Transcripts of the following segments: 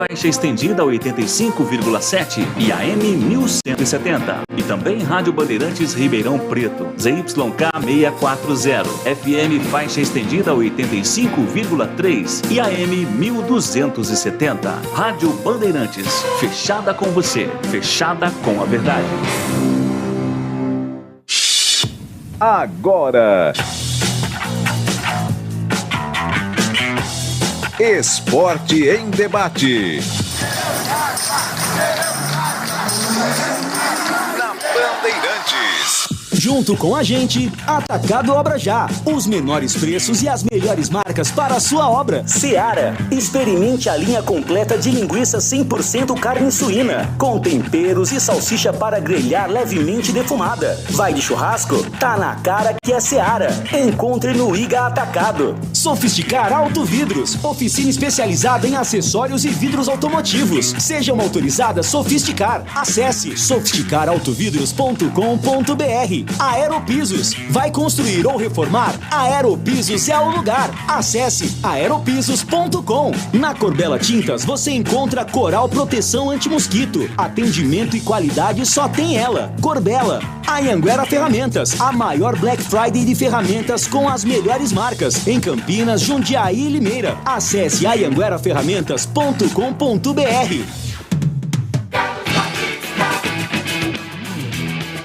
Faixa estendida 85,7 e AM 1170. E também Rádio Bandeirantes Ribeirão Preto, ZYK 640. FM faixa estendida 85,3 e AM 1270. Rádio Bandeirantes, fechada com você, fechada com a verdade. Agora, Esporte em Debate. Na Bandeirantes. Junto com a gente, Atacado Obra Já. Os menores preços e as melhores marcas para a sua obra. Seara. Experimente a linha completa de linguiça 100% carne suína, com temperos e salsicha para grelhar levemente defumada. Vai de churrasco? Tá na cara que é Seara. Encontre no Iga Atacado. Sofisticar Auto Vidros. Oficina especializada em acessórios e vidros automotivos. Seja uma autorizada Sofisticar. Acesse sofisticarautovidros.com.br. Aeropisos. Vai construir ou reformar? Aeropisos é o lugar. Acesse aeropisos.com. Na Corbela Tintas você encontra Coral Proteção Anti-Mosquito. Atendimento e qualidade só tem ela. Corbela. Anhanguera Ferramentas. A maior Black Friday de ferramentas com as melhores marcas. Em Campinas, Jundiaí e Limeira. Acesse anhangueraferramentas.com.br.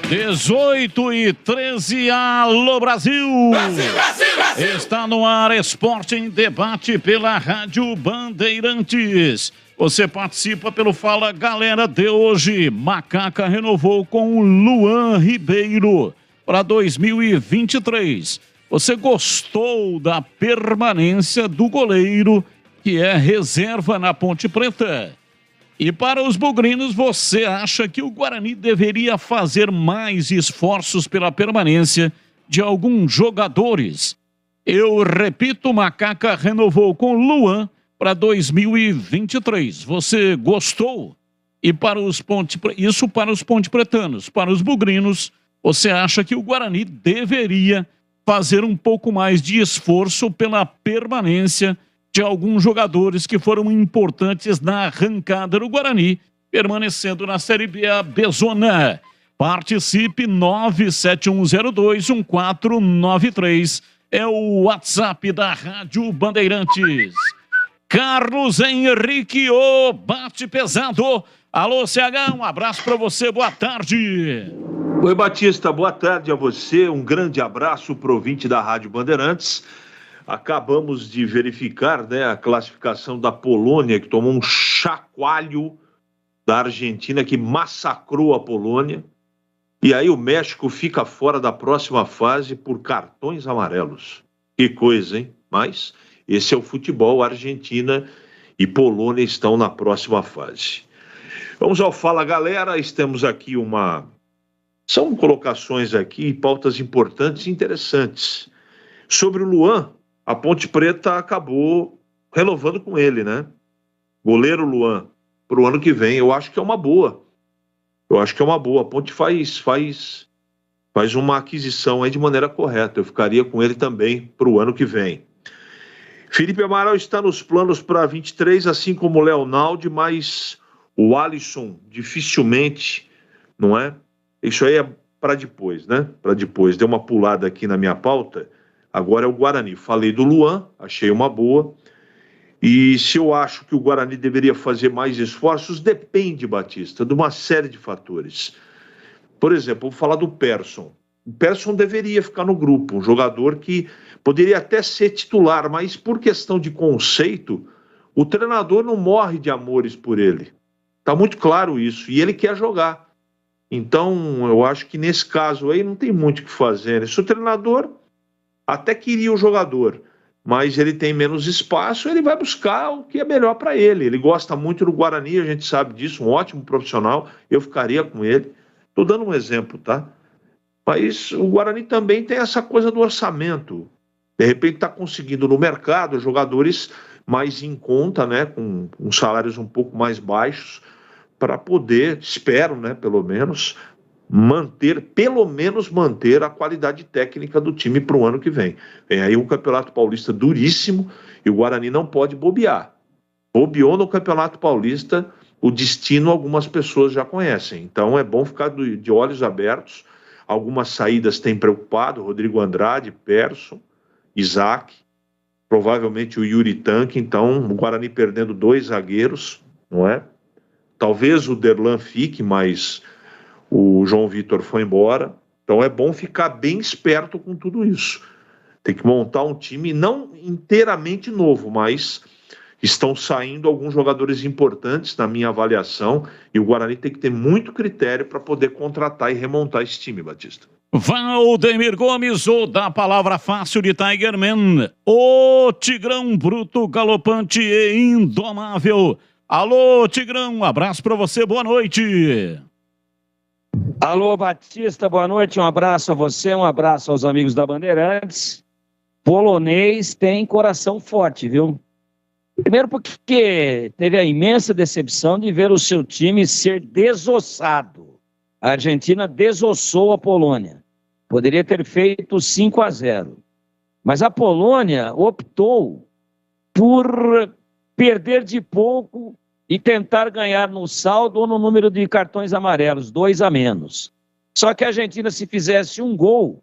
18h13, alô Brasil! Brasil, Brasil, Brasil! Está no ar Esporte em Debate pela Rádio Bandeirantes. Você participa pelo Fala Galera de hoje. Macaca renovou com o Luan Ribeiro para 2023. Você gostou da permanência do goleiro, que é reserva na Ponte Preta? E para os bugrinos, você acha que o Guarani deveria fazer mais esforços pela permanência de alguns jogadores? Eu repito, Macaca renovou com Luan para 2023. Você gostou? E para os isso para os pontepretanos. Para os bugrinos, você acha que o Guarani deveria fazer um pouco mais de esforço pela permanência de alguns jogadores que foram importantes na arrancada do Guarani, permanecendo na Série B, a Bezona. Participe, 971021493. É o WhatsApp da Rádio Bandeirantes. Carlos Henrique, o bate pesado. Alô, CH, um abraço para você, boa tarde. Oi, Batista, boa tarde a você. Um grande abraço para o ouvinte da Rádio Bandeirantes. Acabamos de verificar, né, a classificação da Polônia, que tomou um chacoalho da Argentina, que massacrou a Polônia. E aí o México fica fora da próxima fase por cartões amarelos. Que coisa, hein? Mas esse é o futebol. Argentina e Polônia estão na próxima fase. Vamos ao Fala Galera. Temos aqui São colocações aqui, pautas importantes e interessantes. Sobre o Luan, a Ponte Preta acabou renovando com ele, né? Goleiro Luan, para o ano que vem. Eu acho que é uma boa. A Ponte faz uma aquisição aí de maneira correta. Eu ficaria com ele também para o ano que vem. Felipe Amaral está nos planos para 23, assim como o Leonaldo, mas o Alisson dificilmente, não é? Isso aí é para depois, né? Para depois. Deu uma pulada aqui na minha pauta. Agora é o Guarani. Falei do Luan, achei uma boa. E se eu acho que o Guarani deveria fazer mais esforços, depende, Batista, de uma série de fatores. Por exemplo, vou falar do Persson. O Persson deveria ficar no grupo, um jogador que poderia até ser titular, mas por questão de conceito, o treinador não morre de amores por ele. Está muito claro isso. E ele quer jogar. Então, eu acho que nesse caso aí não tem muito o que fazer. Se o treinador até queria o jogador, mas ele tem menos espaço, ele vai buscar o que é melhor para ele. Ele gosta muito do Guarani, a gente sabe disso, um ótimo profissional, eu ficaria com ele. Estou dando um exemplo, tá? Mas o Guarani também tem essa coisa do orçamento. De repente está conseguindo no mercado jogadores mais em conta, né, com salários um pouco mais baixos, para poder, espero, né, pelo menos manter a qualidade técnica do time para o ano que vem. Vem aí um Campeonato Paulista duríssimo e o Guarani não pode bobear. bobeou no Campeonato Paulista, o destino algumas pessoas já conhecem. Então é bom ficar de olhos abertos. Algumas saídas têm preocupado, Rodrigo Andrade, Persson, Isaac, provavelmente o Yuri Tanque. Então o Guarani perdendo 2 zagueiros, não é? Talvez o Derlan fique, mas o João Vitor foi embora. Então é bom ficar bem esperto com tudo isso. Tem que montar um time não inteiramente novo, mas estão saindo alguns jogadores importantes na minha avaliação, e o Guarani tem que ter muito critério para poder contratar e remontar esse time, Batista. Valdemir Gomes, ou da palavra fácil de Tigerman, o Tigrão bruto, galopante e indomável. Alô, Tigrão, um abraço para você, boa noite. Alô, Batista, boa noite, um abraço a você, um abraço aos amigos da Bandeirantes. Polonês tem coração forte, viu? Primeiro porque teve a imensa decepção de ver o seu time ser desossado. A Argentina desossou a Polônia. Poderia ter feito 5-0. Mas a Polônia optou por perder de pouco e tentar ganhar no saldo ou no número de cartões amarelos, 2 a menos. Só que a Argentina, se fizesse um gol,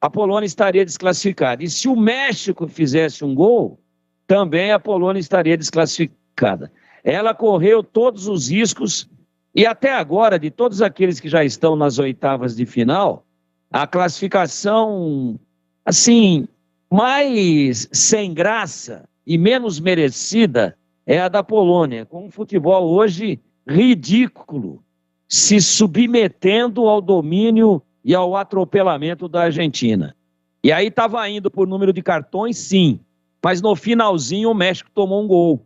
a Polônia estaria desclassificada. E se o México fizesse um gol, também a Polônia estaria desclassificada. Ela correu todos os riscos e até agora, de todos aqueles que já estão nas oitavas de final, a classificação, assim, mais sem graça e menos merecida é a da Polônia, com um futebol hoje ridículo, se submetendo ao domínio e ao atropelamento da Argentina. E aí estava indo por número de cartões, sim, mas no finalzinho o México tomou um gol.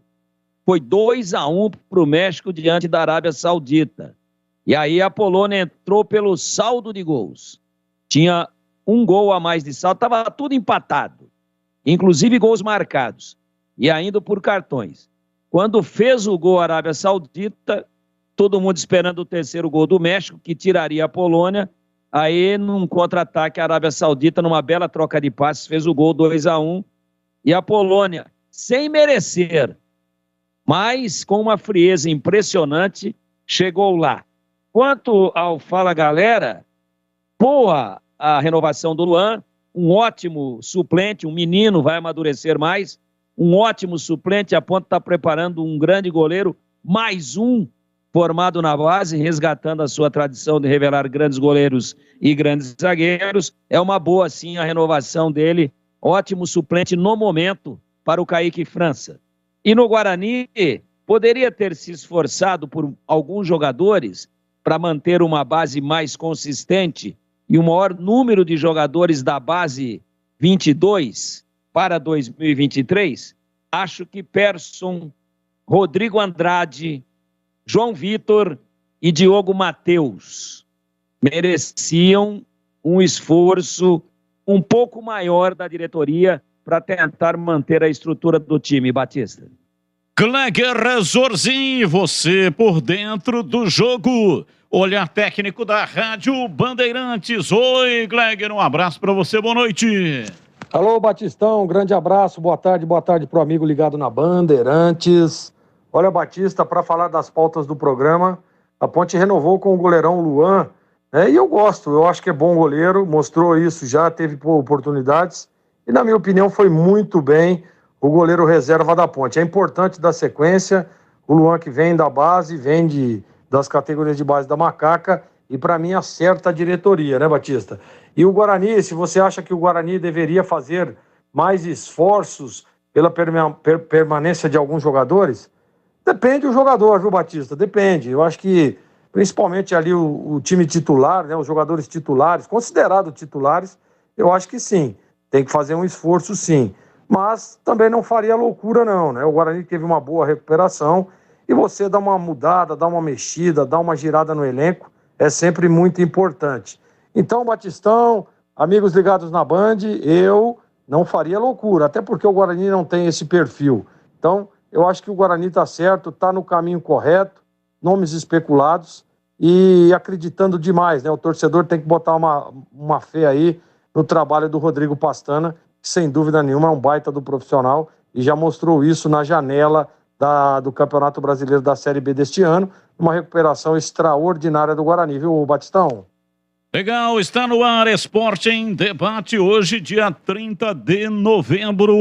Foi 2-1 para o México diante da Arábia Saudita. E aí a Polônia entrou pelo saldo de gols. Tinha um gol a mais de saldo, estava tudo empatado, inclusive gols marcados, e ainda por cartões. Quando fez o gol a Arábia Saudita, todo mundo esperando o terceiro gol do México, que tiraria a Polônia. Aí, num contra-ataque, a Arábia Saudita, numa bela troca de passes, fez o gol 2-1. E a Polônia, sem merecer, mas com uma frieza impressionante, chegou lá. Quanto ao Fala Galera, boa a renovação do Luan, um ótimo suplente, um menino, vai amadurecer mais, um ótimo suplente, a ponto de estar preparando um grande goleiro, mais um formado na base, resgatando a sua tradição de revelar grandes goleiros e grandes zagueiros. É uma boa, sim, a renovação dele, ótimo suplente no momento para o Kaique França. E no Guarani, poderia ter se esforçado por alguns jogadores para manter uma base mais consistente e o maior número de jogadores da base 22 para 2023. Acho que Persson, Rodrigo Andrade, João Vitor e Diogo Matheus mereciam um esforço um pouco maior da diretoria para tentar manter a estrutura do time, Batista. Kleger Zorzin, você por dentro do jogo. Olhar técnico da Rádio Bandeirantes. Oi, Kleger, um abraço para você, boa noite. Alô, Batistão, um grande abraço, boa tarde pro amigo ligado na Bandeirantes. Olha, Batista, para falar das pautas do programa, a Ponte renovou com o goleirão Luan, né? E eu gosto, eu acho que é bom goleiro, mostrou isso já, teve oportunidades, e na minha opinião foi muito bem o goleiro reserva da Ponte. É importante dar sequência, o Luan que vem da base, vem das categorias de base da Macaca, e para mim acerta a diretoria, né, Batista? E o Guarani, se você acha que o Guarani deveria fazer mais esforços pela permanência de alguns jogadores, depende do jogador, viu, Batista? Depende. Eu acho que, principalmente ali o time titular, né, os jogadores titulares, considerados titulares, eu acho que sim. Tem que fazer um esforço, sim. Mas também não faria loucura, não, né? O Guarani teve uma boa recuperação e você dá uma mudada, dá uma mexida, dá uma girada no elenco, é sempre muito importante. Então, Batistão, amigos ligados na Band, eu não faria loucura, até porque o Guarani não tem esse perfil. Então, eu acho que o Guarani está certo, está no caminho correto, nomes especulados e acreditando demais, né? O torcedor tem que botar uma fé aí no trabalho do Rodrigo Pastana, que sem dúvida nenhuma é um baita do profissional e já mostrou isso na janela do Campeonato Brasileiro da Série B deste ano. Uma recuperação extraordinária do Guarani, viu, Batistão? Legal, está no ar Esporte em Debate hoje, dia 30 de novembro.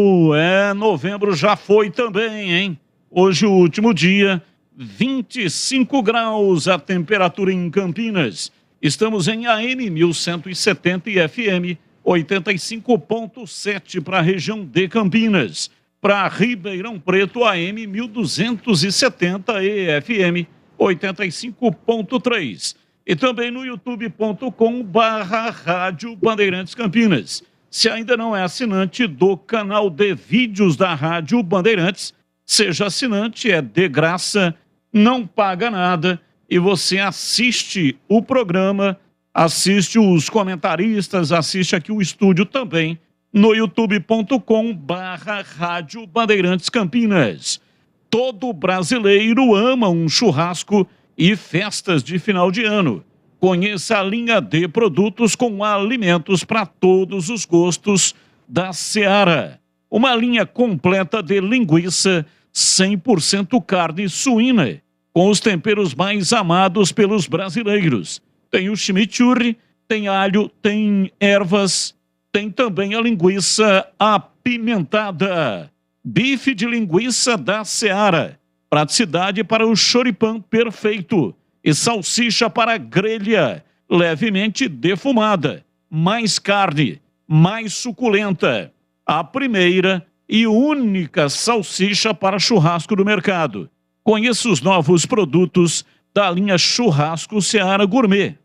Novembro já foi também, hein? Hoje o último dia, 25 graus a temperatura em Campinas. Estamos em AM 1170 e FM 85.7 para a região de Campinas. Para Ribeirão Preto, AM 1270 e FM 85.3. E também no youtube.com/Rádio Bandeirantes Campinas. Se ainda não é assinante do canal de vídeos da Rádio Bandeirantes, seja assinante, é de graça, não paga nada e você assiste o programa, assiste os comentaristas, assiste aqui o estúdio também no youtube.com/Rádio Bandeirantes Campinas. Todo brasileiro ama um churrasco e festas de final de ano. Conheça a linha de produtos com alimentos para todos os gostos da Seara. Uma linha completa de linguiça 100% carne suína, com os temperos mais amados pelos brasileiros. Tem o chimichurri, tem alho, tem ervas, tem também a linguiça apimentada. Bife de linguiça da Seara. Praticidade para o choripã perfeito. E salsicha para grelha, levemente defumada. Mais carne, mais suculenta. A primeira e única salsicha para churrasco do mercado. Conheça os novos produtos da linha Churrasco Seara Gourmet.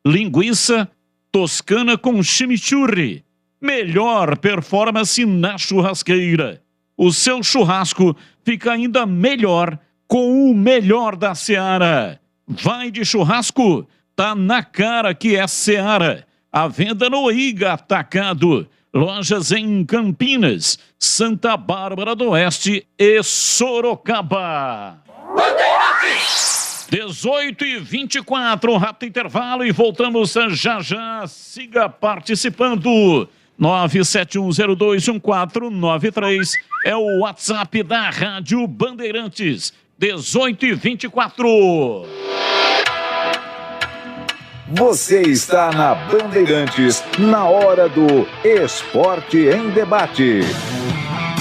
Linguiça toscana com chimichurri. Melhor performance na churrasqueira. O seu churrasco fica ainda melhor com o melhor da Seara. Vai de churrasco, tá na cara que é Seara. A venda no Iga Atacado. Lojas em Campinas, Santa Bárbara do Oeste e Sorocaba. 18h24, rápido intervalo e voltamos já já. Siga participando. 971021493 é o WhatsApp da Rádio Bandeirantes. 18h24. Você está na Bandeirantes, na hora do Esporte em Debate.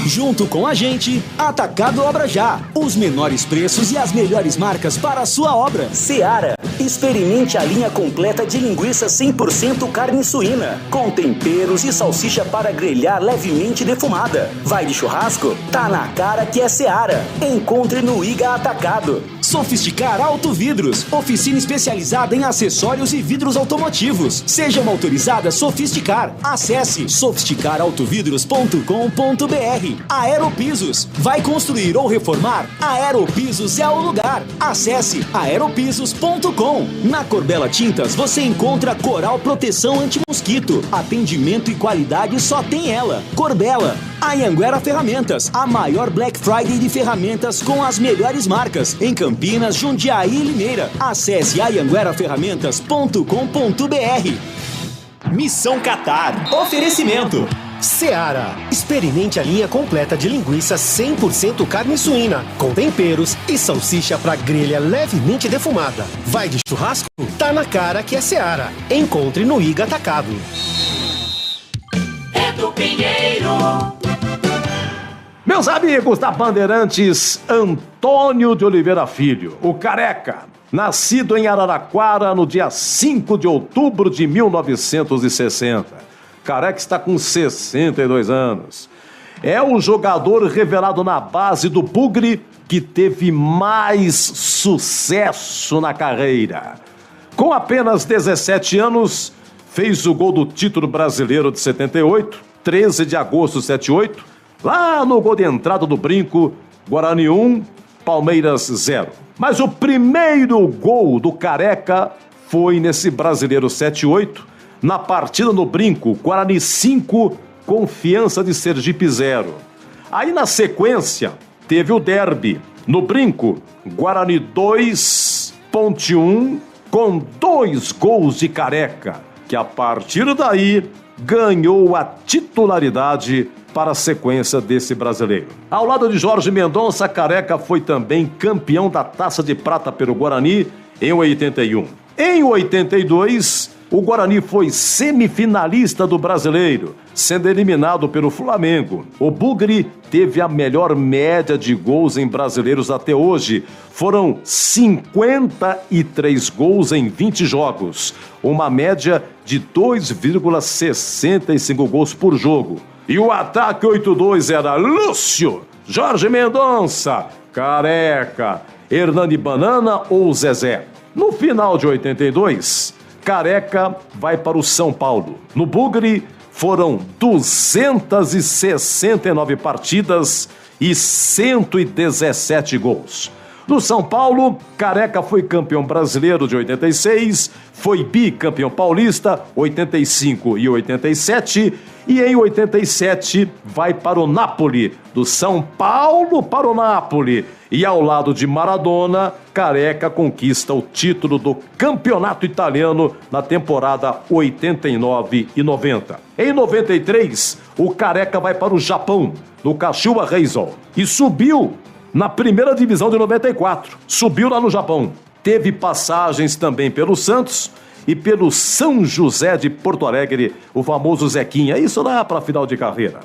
Junto com a gente, Atacado Obra Já. Os menores preços e as melhores marcas para a sua obra. Seara. Experimente a linha completa de linguiça 100% carne suína, com temperos e salsicha para grelhar levemente defumada. Vai de churrasco? Tá na cara que é Seara. Encontre no Iga Atacado. Sofisticar Auto Vidros. Oficina especializada em acessórios e vidros automotivos. Seja uma autorizada Sofisticar. Acesse sofisticarautovidros.com.br. Aeropisos. Vai construir ou reformar? Aeropisos é o lugar. Acesse aeropisos.com. Na Corbela Tintas você encontra Coral Proteção Anti-Mosquito. Atendimento e qualidade só tem ela. Corbela. Anhanguera Ferramentas. A maior Black Friday de ferramentas com as melhores marcas. Em Campinas, Jundiaí e Limeira. Acesse anhangueraferramentas.com.br. Missão Qatar. Oferecimento. Seara. Experimente a linha completa de linguiça 100% carne suína, com temperos e salsicha para grelha levemente defumada. Vai de churrasco? Tá na cara que é Seara. Encontre no Iga Atacado. Edu Pinheiro. Meus amigos da Bandeirantes, Antônio de Oliveira Filho, o Careca, nascido em Araraquara no dia 5 de outubro de 1960. Careca está com 62 anos. É o jogador revelado na base do Bugre que teve mais sucesso na carreira. Com apenas 17 anos, fez o gol do título brasileiro de 78, 13 de agosto de 78, lá no gol de entrada do Brinco, Guarani 1, Palmeiras 0. Mas o primeiro gol do Careca foi nesse Brasileiro 78, na partida no Brinco, Guarani 5, Confiança de Sergipe 0. Aí na sequência, teve o derby. No Brinco, Guarani 2, Ponte 1, com 2 gols de Careca, que a partir daí ganhou a titularidade para a sequência desse brasileiro. Ao lado de Jorge Mendonça, Careca foi também campeão da Taça de Prata pelo Guarani em 81. Em 82, o Guarani foi semifinalista do Brasileiro, sendo eliminado pelo Flamengo. O Bugre teve a melhor média de gols em brasileiros até hoje. Foram 53 gols em 20 jogos, uma média de 2,65 gols por jogo. E o ataque 82 era Lúcio, Jorge Mendonça, Careca, Hernani Banana ou Zezé. No final de 82, Careca vai para o São Paulo. No Bugre foram 269 partidas e 117 gols. No São Paulo, Careca foi campeão brasileiro de 86, foi bicampeão paulista, 85 e 87, e em 87 vai para o Napoli, do São Paulo para o Napoli. E ao lado de Maradona, Careca conquista o título do campeonato italiano na temporada 89 e 90. Em 93, o Careca vai para o Japão, no Kashiwa Reysol, e subiu na primeira divisão de 94. Subiu lá no Japão. Teve passagens também pelo Santos e pelo São José de Porto Alegre, o famoso Zequinha. Isso lá para final de carreira.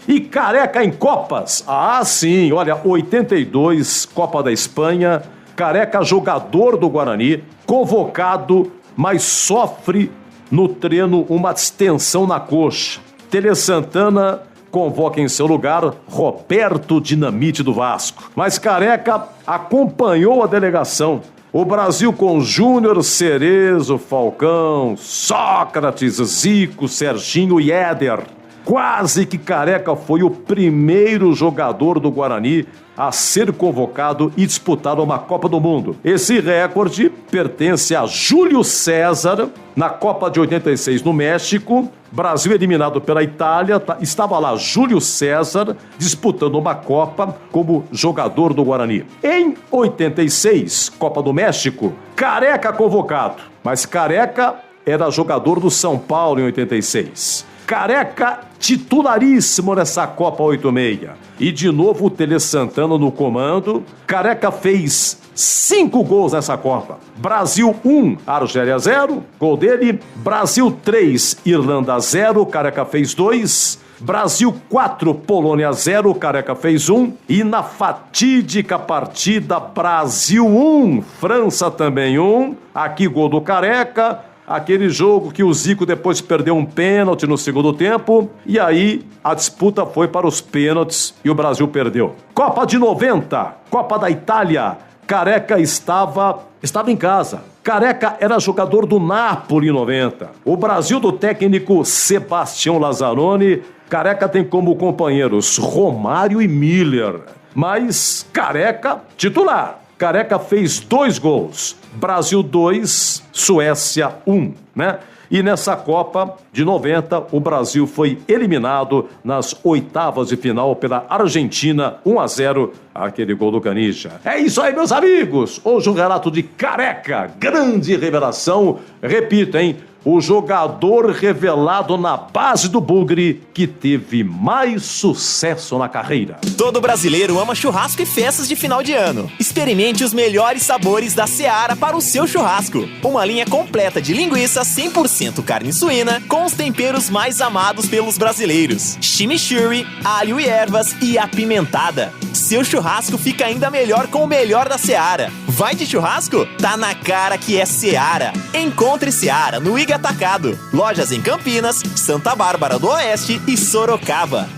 E Careca em Copas. Ah, sim, olha, 82, Copa da Espanha. Careca, jogador do Guarani, convocado, mas sofre no treino uma distensão na coxa. Tele Santana convoca em seu lugar Roberto Dinamite do Vasco. Mas Careca acompanhou a delegação. O Brasil com Júnior, Cerezo, Falcão, Sócrates, Zico, Serginho e Éder. Quase que Careca foi o primeiro jogador do Guarani a ser convocado e disputar uma Copa do Mundo. Esse recorde pertence a Júlio César, na Copa de 86 no México. Brasil eliminado pela Itália, estava lá Júlio César disputando uma Copa como jogador do Guarani. Em 86, Copa do México, Careca convocado, mas Careca era jogador do São Paulo em 86. Careca titularíssimo nessa Copa 86. E de novo o Tele Santana no comando. Careca fez 5 gols nessa Copa. Brasil 1, Argélia 0, gol dele. Brasil 3, Irlanda 0, Careca fez 2. Brasil 4, Polônia 0, Careca fez 1. E na fatídica partida, Brasil 1, França também 1. Aqui gol do Careca. Aquele jogo que o Zico depois perdeu um pênalti no segundo tempo, e aí a disputa foi para os pênaltis e o Brasil perdeu. Copa de 90, Copa da Itália, Careca estava em casa. Careca era jogador do Napoli em 90. O Brasil do técnico Sebastião Lazzaroni. Careca tem como companheiros Romário e Miller, mas Careca titular. Careca fez 2 gols. Brasil 2, Suécia 1, né? E nessa Copa de 90, o Brasil foi eliminado nas oitavas de final pela Argentina, 1-0, aquele gol do Canija. É isso aí, meus amigos! Hoje um relato de Careca, grande revelação. Repito, hein? O jogador revelado na base do Bugre que teve mais sucesso na carreira. Todo brasileiro ama churrasco e festas de final de ano. Experimente os melhores sabores da Seara para o seu churrasco. Uma linha completa de linguiça 100% carne suína com os temperos mais amados pelos brasileiros. Chimichurri, alho e ervas e apimentada. Seu churrasco fica ainda melhor com o melhor da Seara. Vai de churrasco? Tá na cara que é Seara. Encontre Seara no IG Atacado. Lojas em Campinas, Santa Bárbara do Oeste e Sorocaba.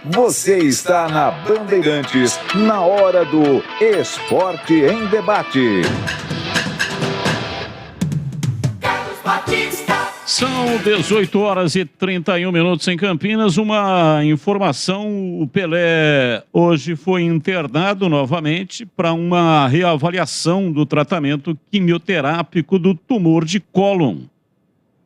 Você está na Bandeirantes, na hora do Esporte em Debate. São 18 horas e 31 minutos em Campinas. Uma informação: o Pelé hoje foi internado novamente para uma reavaliação do tratamento quimioterápico do tumor de cólon.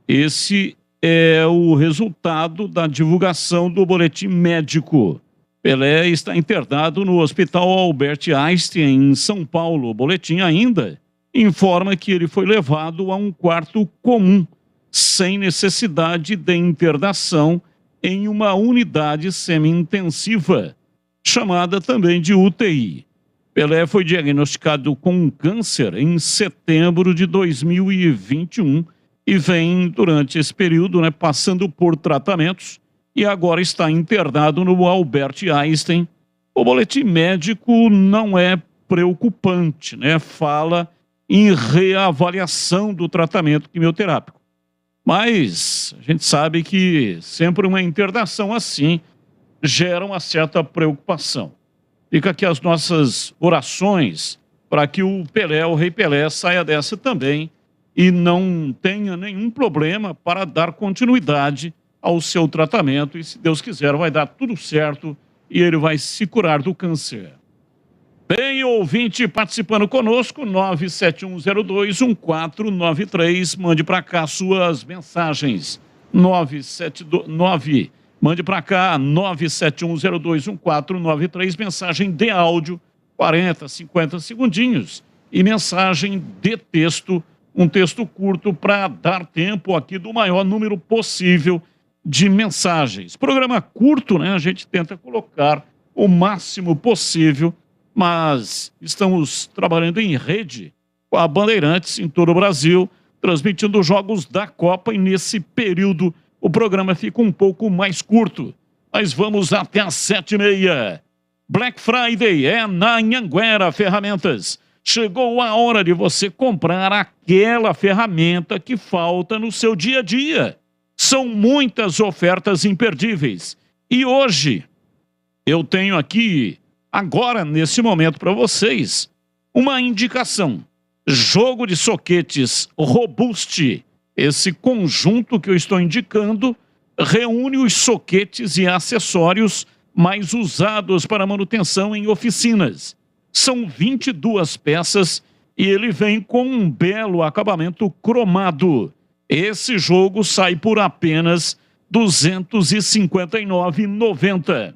Esse é o resultado da divulgação do boletim médico. Pelé está internado no Hospital Albert Einstein, em São Paulo. O boletim ainda informa que ele foi levado a um quarto comum, sem necessidade de internação, em uma unidade semi-intensiva, chamada também de UTI. Pelé foi diagnosticado com um câncer em setembro de 2021 e vem, durante esse período, passando por tratamentos e agora está internado no Albert Einstein. O boletim médico não é preocupante, fala em reavaliação do tratamento quimioterápico. Mas a gente sabe que sempre uma internação assim gera uma certa preocupação. Fica aqui as nossas orações para que o Pelé, o Rei Pelé, saia dessa também e não tenha nenhum problema para dar continuidade ao seu tratamento. E, se Deus quiser, vai dar tudo certo e ele vai se curar do câncer. Bem, ouvinte participando conosco, 971021493, mande para cá suas mensagens. 979, mande para cá, 971021493, mensagem de áudio, 40, 50 segundinhos, e mensagem de texto, um texto curto para dar tempo aqui do maior número possível de mensagens. Programa curto, a gente tenta colocar o máximo possível, mas estamos trabalhando em rede com a Bandeirantes em todo o Brasil, transmitindo os jogos da Copa, e nesse período o programa fica um pouco mais curto. Mas vamos até às 7h30. Black Friday é na Anhanguera Ferramentas. Chegou a hora de você comprar aquela ferramenta que falta no seu dia a dia. São muitas ofertas imperdíveis. E hoje eu tenho aqui, agora, nesse momento, para vocês, uma indicação. Jogo de soquetes Robust. Esse conjunto que eu estou indicando reúne os soquetes e acessórios mais usados para manutenção em oficinas. São 22 peças e ele vem com um belo acabamento cromado. Esse jogo sai por apenas R$ 259,90.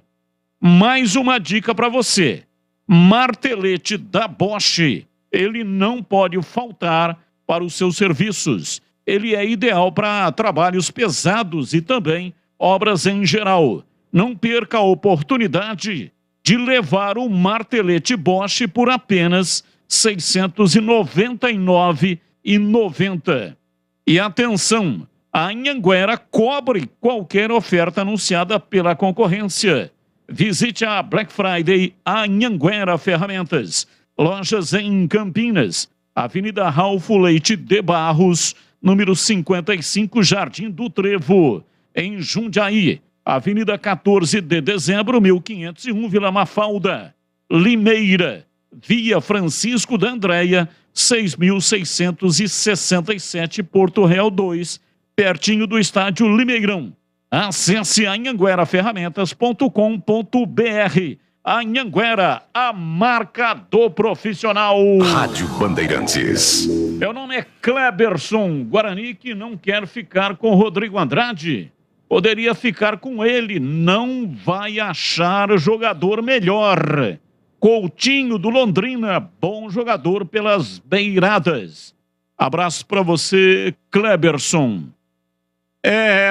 Mais uma dica para você. Martelete da Bosch. Ele não pode faltar para os seus serviços. Ele é ideal para trabalhos pesados e também obras em geral. Não perca a oportunidade de levar o martelete Bosch por apenas R$ 699,90. E atenção, a Anhanguera cobre qualquer oferta anunciada pela concorrência. Visite a Black Friday Anhanguera Ferramentas. Lojas em Campinas, Avenida Ralfo Leite de Barros, número 55, Jardim do Trevo. Em Jundiaí, Avenida 14 de Dezembro, 1501, Vila Mafalda. Limeira, Via Francisco da Andréia, 6.667, Porto Real 2, pertinho do estádio Limeirão. Acesse anhangueraferramentas.com.br. Anhanguera, a marca do profissional. Rádio Bandeirantes. Meu nome é Kleberson. Guarani que não quer ficar com Rodrigo Andrade. Poderia ficar com ele, não vai achar jogador melhor. Coutinho do Londrina, bom jogador pelas beiradas. Abraço para você, Kleberson.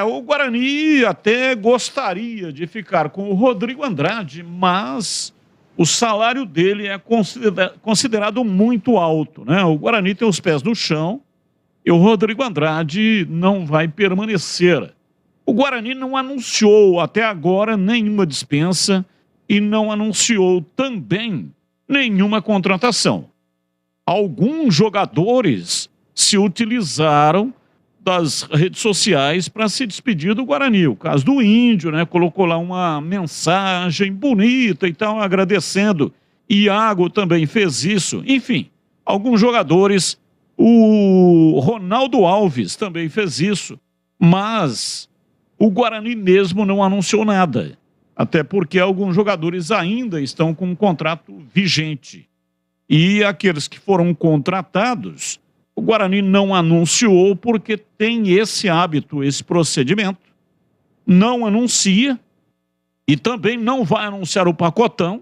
O Guarani até gostaria de ficar com o Rodrigo Andrade, mas o salário dele é considerado muito alto, O Guarani tem os pés no chão e o Rodrigo Andrade não vai permanecer. O Guarani não anunciou até agora nenhuma dispensa e não anunciou também nenhuma contratação. Alguns jogadores se utilizaram das redes sociais para se despedir do Guarani. O caso do Índio, colocou lá uma mensagem bonita e tal, agradecendo. Iago também fez isso. Enfim, alguns jogadores, o Ronaldo Alves também fez isso, mas o Guarani mesmo não anunciou nada, até porque alguns jogadores ainda estão com um contrato vigente. E aqueles que foram contratados, o Guarani não anunciou porque tem esse hábito, esse procedimento. Não anuncia e também não vai anunciar o pacotão.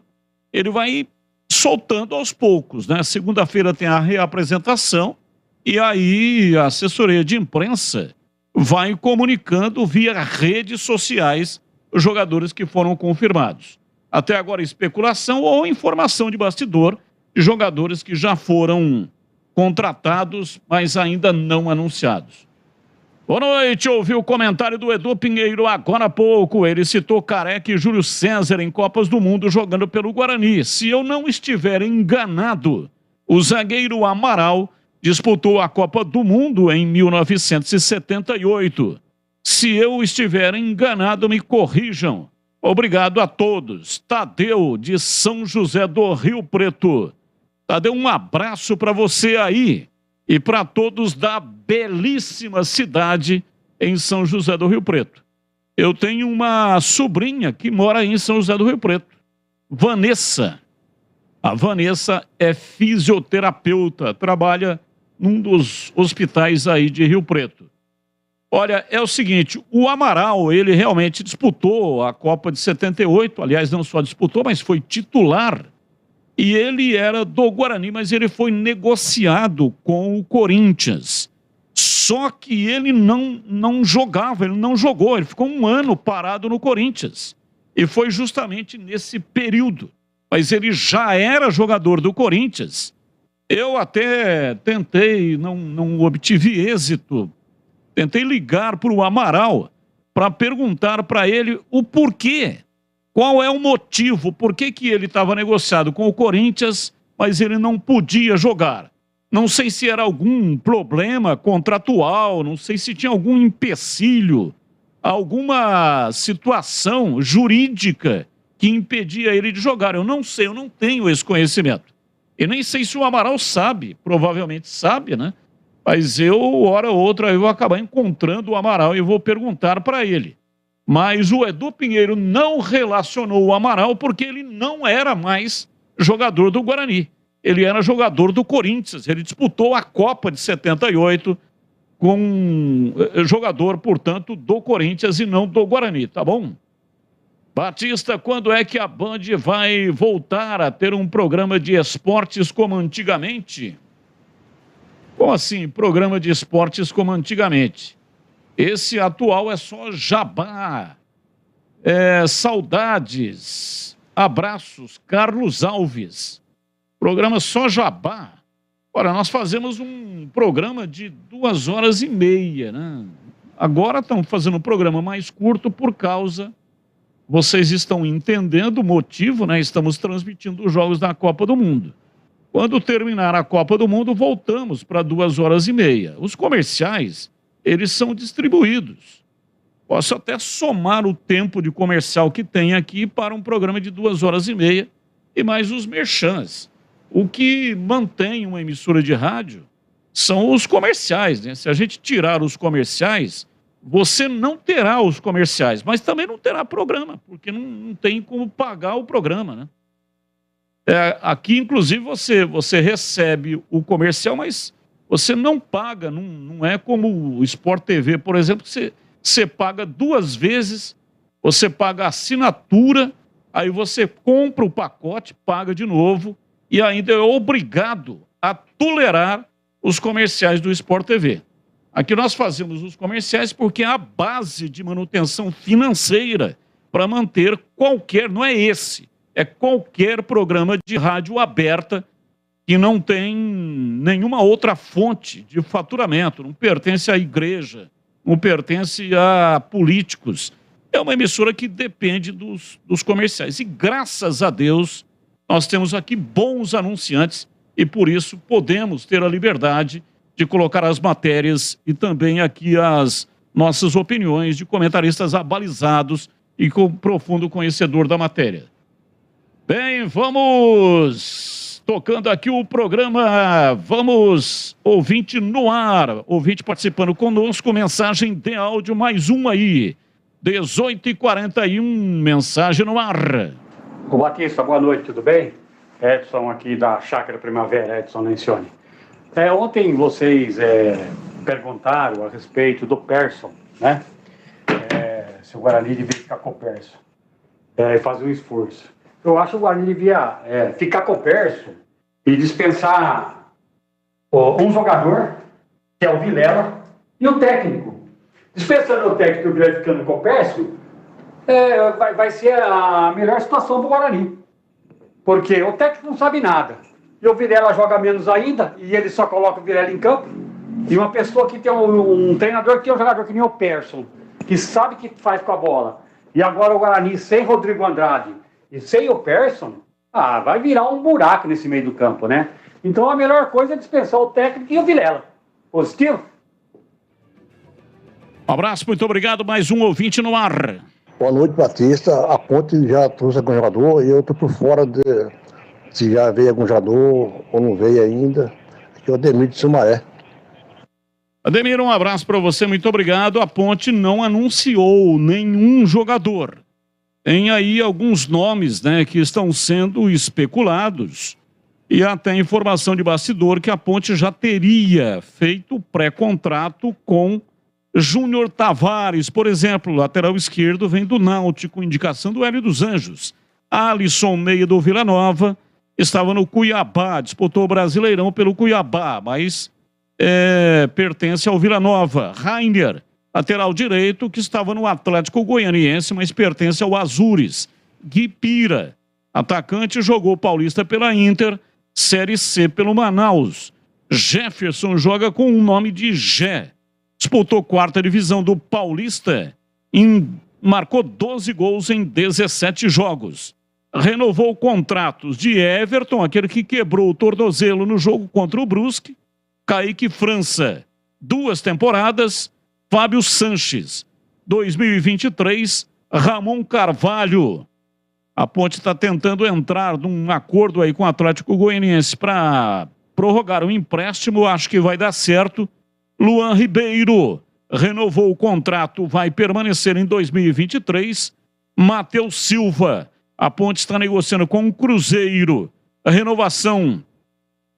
Ele vai soltando aos poucos, né? Segunda-feira tem a reapresentação e aí a assessoria de imprensa vai comunicando via redes sociais os jogadores que foram confirmados. Até agora, especulação ou informação de bastidor de jogadores que já foram contratados, mas ainda não anunciados. Boa noite, ouvi o comentário do Edu Pinheiro agora há pouco. Ele citou Careca e Júlio César em Copas do Mundo jogando pelo Guarani. Se eu não estiver enganado, o zagueiro Amaral disputou a Copa do Mundo em 1978. Se eu estiver enganado, me corrijam. Obrigado a todos. Tadeu, de São José do Rio Preto. Tadeu, um abraço para você aí e para todos da belíssima cidade em São José do Rio Preto. Eu tenho uma sobrinha que mora aí em São José do Rio Preto, Vanessa. A Vanessa é fisioterapeuta, trabalha num dos hospitais aí de Rio Preto. Olha, é o seguinte, o Amaral, ele realmente disputou a Copa de 78, aliás, não só disputou, mas foi titular. E ele era do Guarani, mas ele foi negociado com o Corinthians. Só que ele não jogava, ele não jogou, ele ficou um ano parado no Corinthians. E foi justamente nesse período. Mas ele já era jogador do Corinthians. Eu até tentei, não obtive êxito, tentei ligar para o Amaral para perguntar para ele o porquê. Qual é o motivo? Por que ele estava negociado com o Corinthians, mas ele não podia jogar? Não sei se era algum problema contratual, não sei se tinha algum empecilho, alguma situação jurídica que impedia ele de jogar. Eu não sei, eu não tenho esse conhecimento. E nem sei se o Amaral sabe, provavelmente sabe, né? Mas eu, hora ou outra, eu vou acabar encontrando o Amaral e vou perguntar para ele. Mas o Edu Pinheiro não relacionou o Amaral porque ele não era mais jogador do Guarani. Ele era jogador do Corinthians. Ele disputou a Copa de 78 com jogador, portanto, do Corinthians e não do Guarani, tá bom? Batista, quando é que a Band vai voltar a ter um programa de esportes como antigamente? Como assim, programa de esportes como antigamente? Esse atual é só jabá. Saudades, abraços, Carlos Alves. Programa só jabá. Ora, nós fazemos um programa de 2h30, né? Agora estamos fazendo um programa mais curto por causa... Vocês estão entendendo o motivo, né? Estamos transmitindo os jogos da Copa do Mundo. Quando terminar a Copa do Mundo, voltamos para 2h30. Os comerciais, eles são distribuídos. Posso até somar o tempo de comercial que tem aqui para um programa de 2h30 e mais os merchans. O que mantém uma emissora de rádio são os comerciais, né? Se a gente tirar os comerciais, você não terá os comerciais, mas também não terá programa, porque não tem como pagar o programa, né? Aqui, inclusive, você recebe o comercial, mas você não paga, não é como o Sport TV, por exemplo, que você paga 2 vezes, você paga a assinatura, aí você compra o pacote, paga de novo, e ainda é obrigado a tolerar os comerciais do Sport TV. Aqui nós fazemos os comerciais porque é a base de manutenção financeira para manter qualquer, não é esse, é qualquer programa de rádio aberta que não tem nenhuma outra fonte de faturamento, não pertence à igreja, não pertence a políticos. É uma emissora que depende dos comerciais. E graças a Deus nós temos aqui bons anunciantes e por isso podemos ter a liberdade de colocar as matérias e também aqui as nossas opiniões de comentaristas abalizados e com profundo conhecedor da matéria. Bem, vamos tocando aqui o programa, vamos, ouvinte no ar, ouvinte participando conosco, mensagem de áudio, mais um aí, 18h41, mensagem no ar. Ô Batista, boa noite, tudo bem? Edson aqui da Chácara Primavera, Edson Lencioni. Ontem vocês perguntaram a respeito do Persson, né? Se o Guarani devia ficar com o Persson e fazer um esforço. Eu acho que o Guarani devia ficar com o Persson e dispensar um jogador, que é o Vilela, e o técnico. Dispensando o técnico e o Vilela ficando com o Persson, vai ser a melhor situação para o Guarani. Porque o técnico não sabe nada. E o Vilela joga menos ainda, e ele só coloca o Vilela em campo. E uma pessoa que tem um treinador que tem um jogador que nem o Persson, que sabe o que faz com a bola. E agora o Guarani sem Rodrigo Andrade e sem o Persson, vai virar um buraco nesse meio do campo, né? Então a melhor coisa é dispensar o técnico e o Vilela. Positivo? Um abraço, muito obrigado. Mais um ouvinte no ar. Boa noite, Batista. A Ponte já trouxe algum jogador e eu estou por fora de se já veio algum jogador ou não veio ainda. Aqui é o Ademir de Sumaré. Ademir, um abraço para você, muito obrigado. A Ponte não anunciou nenhum jogador. Tem aí alguns nomes, né, que estão sendo especulados. E até informação de bastidor que a Ponte já teria feito pré-contrato com Júnior Tavares, por exemplo, lateral esquerdo, vem do Náutico, indicação do Hélio dos Anjos. Alisson, meia do Vila Nova, estava no Cuiabá, disputou o Brasileirão pelo Cuiabá, mas pertence ao Vila Nova. Rainer, lateral direito, que estava no Atlético Goianiense, mas pertence ao Azures. Gui Pira, atacante, jogou Paulista pela Inter, Série C pelo Manaus. Jefferson joga com o nome de Gé. Disputou 4ª divisão do Paulista e marcou 12 gols em 17 jogos. Renovou contratos de Everton, aquele que quebrou o tornozelo no jogo contra o Brusque. Kaique França, 2 temporadas. Fábio Sanches, 2023. Ramon Carvalho. A Ponte está tentando entrar num acordo aí com o Atlético Goianiense para prorrogar o empréstimo. Acho que vai dar certo. Luan Ribeiro renovou o contrato, vai permanecer em 2023. Matheus Silva, a Ponte está negociando com o Cruzeiro. A renovação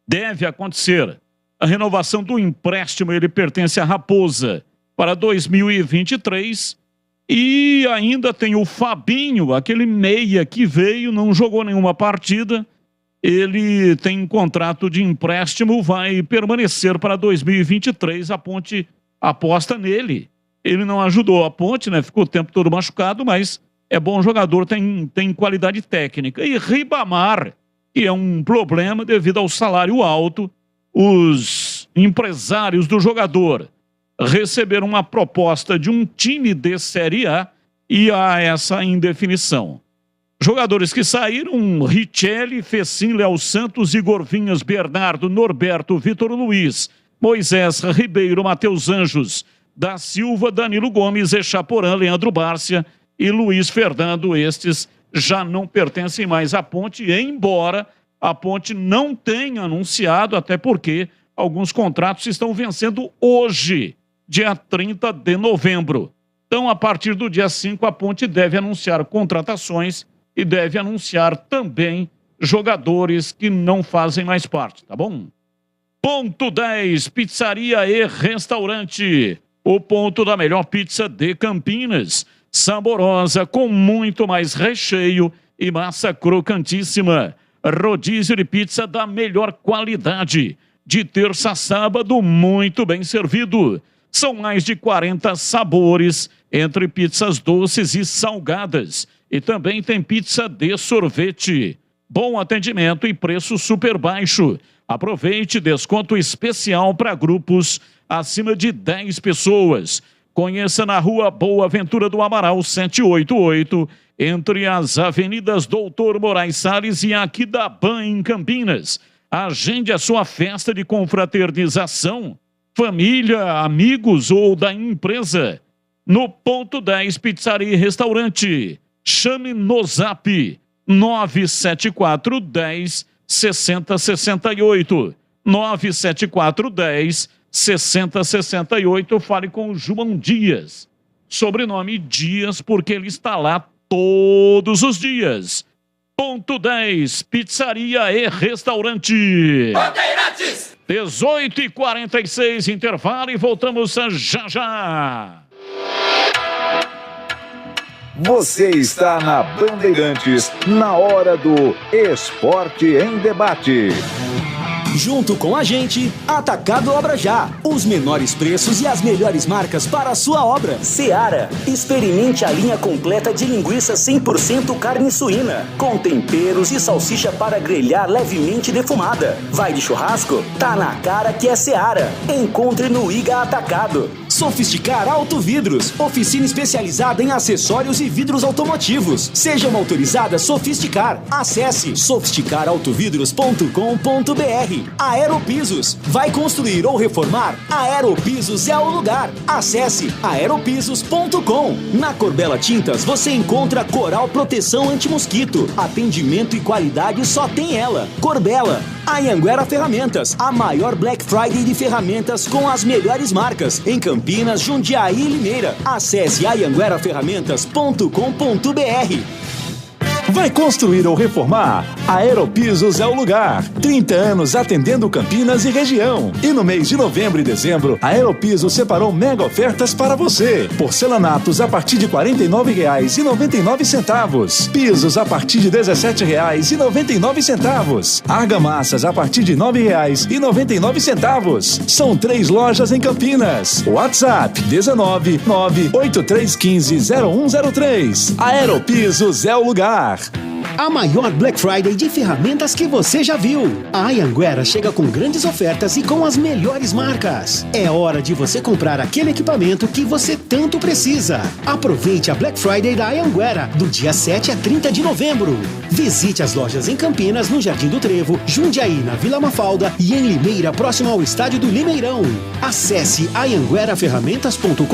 deve acontecer. A renovação do empréstimo, ele pertence à Raposa para 2023. E ainda tem o Fabinho, aquele meia que veio, não jogou nenhuma partida. Ele tem um contrato de empréstimo, vai permanecer para 2023. A Ponte aposta nele. Ele não ajudou a Ponte, né? Ficou o tempo todo machucado, mas é bom jogador, tem qualidade técnica. E Ribamar, que é um problema devido ao salário alto. Os empresários do jogador receberam uma proposta de um time de Série A e há essa indefinição. Jogadores que saíram: Richelli, Fecim, Léo Santos, Igor Vinhas, Bernardo, Norberto, Vitor Luiz, Moisés Ribeiro, Matheus Anjos, da Silva, Danilo Gomes, Echaporã, Leandro Bárcia e Luiz Fernando. Estes já não pertencem mais à Ponte, embora a Ponte não tenha anunciado, até porque alguns contratos estão vencendo hoje, dia 30 de novembro. Então, a partir do dia 5, a Ponte deve anunciar contratações e deve anunciar também jogadores que não fazem mais parte, tá bom? Ponto 10, pizzaria e restaurante. O ponto da melhor pizza de Campinas. Saborosa, com muito mais recheio e massa crocantíssima. Rodízio de pizza da melhor qualidade. De terça a sábado, muito bem servido. São mais de 40 sabores, entre pizzas doces e salgadas. E também tem pizza de sorvete. Bom atendimento e preço super baixo. Aproveite desconto especial para grupos acima de 10 pessoas. Conheça na Rua Boa Ventura do Amaral 788, entre as avenidas Doutor Moraes Salles e Aquidaban, em Campinas. Agende a sua festa de confraternização, família, amigos ou da empresa. No Ponto 10 Pizzaria e Restaurante. Chame no Zap 974 10 60 68. 974 10 60 68. Fale com o João Dias. Sobrenome Dias, porque ele está lá todos os dias. Ponto 10, pizzaria e restaurante. Bandeirantes! 18h46, intervalo e voltamos já já. Você está na Bandeirantes, na hora do Esporte em Debate. Junto com a gente, Atacado Obra Já. Os menores preços e as melhores marcas para a sua obra. Seara. Experimente a linha completa de linguiça 100% carne suína, com temperos e salsicha para grelhar levemente defumada. Vai de churrasco? Tá na cara que é Seara. Encontre no Iga Atacado. Sofisticar Auto Vidros. Oficina especializada em acessórios e vidros automotivos. Seja uma autorizada Sofisticar. Acesse sofisticarautovidros.com.br. Aeropisos. Vai construir ou reformar? Aeropisos é o lugar. Acesse aeropisos.com. Na Corbela Tintas você encontra Coral Proteção Anti-Mosquito. Atendimento e qualidade só tem ela. Corbela. Anhanguera Ferramentas. A maior Black Friday de ferramentas com as melhores marcas. Em Campinas, Jundiaí e Limeira. Acesse anhangueraferramentas.com.br. Vai construir ou reformar? Aeropisos é o lugar. 30 anos atendendo Campinas e região. E no mês de novembro e dezembro, a Aeropisos separou mega ofertas para você. Porcelanatos a partir de R$ 49,99. Pisos a partir de R$ 17,99. Argamassas a partir de R$ 9,99. São 3 lojas em Campinas. WhatsApp 19983150103. Aeropisos é o lugar. A maior Black Friday de ferramentas que você já viu. A Anhanguera chega com grandes ofertas e com as melhores marcas. É hora de você comprar aquele equipamento que você tanto precisa. Aproveite a Black Friday da Anhanguera, do dia 7 a 30 de novembro. Visite as lojas em Campinas, no Jardim do Trevo, Jundiaí, na Vila Mafalda e em Limeira, próximo ao estádio do Limeirão. Acesse anhangueraferramentas.com.br.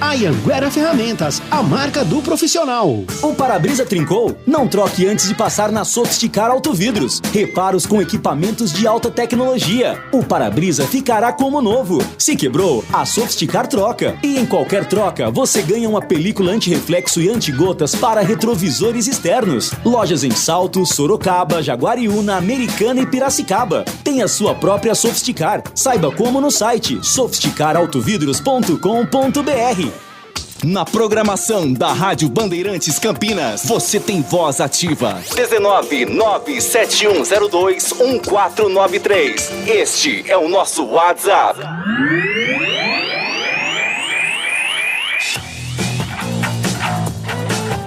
Anhanguera Ferramentas, a marca do profissional. O para-brisa trincou? Não troque antes de passar na Sofisticar Auto Vidros. Reparos com equipamentos de alta tecnologia. O para-brisa ficará como novo. Se quebrou, a Sofisticar troca. E em qualquer troca, você ganha uma película anti-reflexo e anti-gotas para retrovisores externos. Lojas em Salto, Sorocaba, Jaguariúna, Americana e Piracicaba. Tem a sua própria Sofisticar. Saiba como no site sofisticarautovidros.com.br. Na programação da Rádio Bandeirantes Campinas, você tem voz ativa. 19971021493. Este é o nosso WhatsApp.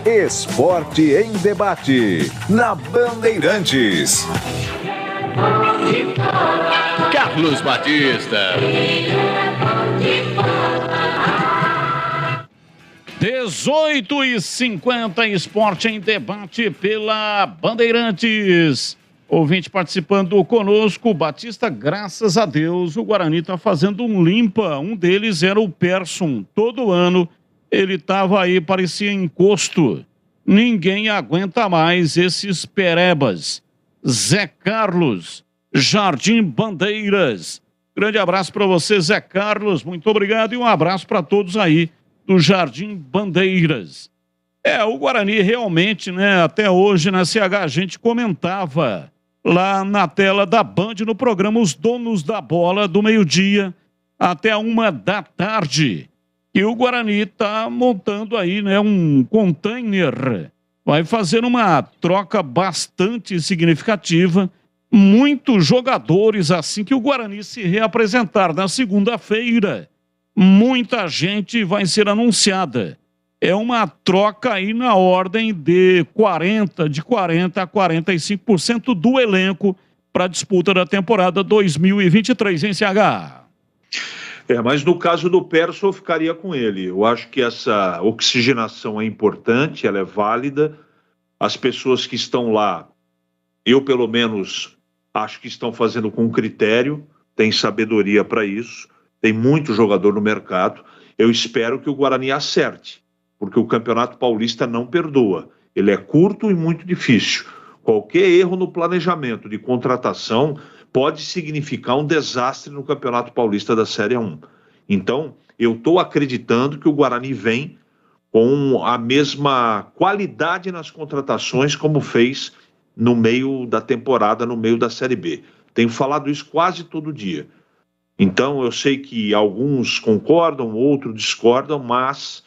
Esporte em Debate, na Bandeirantes. Carlos Batista. 18h50, Esporte em Debate pela Bandeirantes. Ouvinte participando conosco, Batista, graças a Deus, o Guarani está fazendo um limpa. Um deles era o Persson. Todo ano ele estava aí, parecia encosto. Ninguém aguenta mais esses perebas. Zé Carlos, Jardim Bandeiras. Grande abraço para você, Zé Carlos. Muito obrigado e um abraço para todos aí do Jardim Bandeiras. O Guarani realmente, até hoje na CH a gente comentava lá na tela da Band no programa Os Donos da Bola, do meio-dia até 13h, que o Guarani está montando aí, um container, vai fazer uma troca bastante significativa, muitos jogadores assim que o Guarani se reapresentar na segunda-feira. Muita gente vai ser anunciada. É uma troca aí na ordem de 40 a 45% do elenco para a disputa da temporada 2023 em CH. Mas no caso do Persson eu ficaria com ele. Eu acho que essa oxigenação é importante, ela é válida. As pessoas que estão lá, eu pelo menos acho que estão fazendo com critério, tem sabedoria para isso. Tem muito jogador no mercado. Eu espero que o Guarani acerte, porque o Campeonato Paulista não perdoa. Ele é curto e muito difícil. Qualquer erro no planejamento de contratação pode significar um desastre no Campeonato Paulista da Série 1. Então, eu estou acreditando que o Guarani vem com a mesma qualidade nas contratações como fez no meio da temporada, no meio da Série B. Tenho falado isso quase todo dia. Então, eu sei que alguns concordam, outros discordam, mas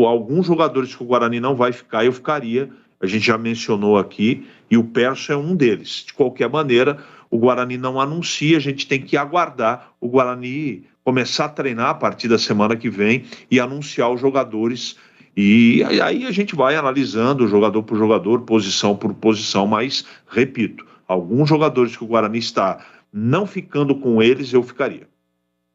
Alguns jogadores que o Guarani não vai ficar, eu ficaria. A gente já mencionou aqui, e o Perso é um deles. De qualquer maneira, o Guarani não anuncia, a gente tem que aguardar o Guarani começar a treinar a partir da semana que vem e anunciar os jogadores. E aí a gente vai analisando jogador por jogador, posição por posição, mas, repito, alguns jogadores que o Guarani está não ficando com eles, eu ficaria.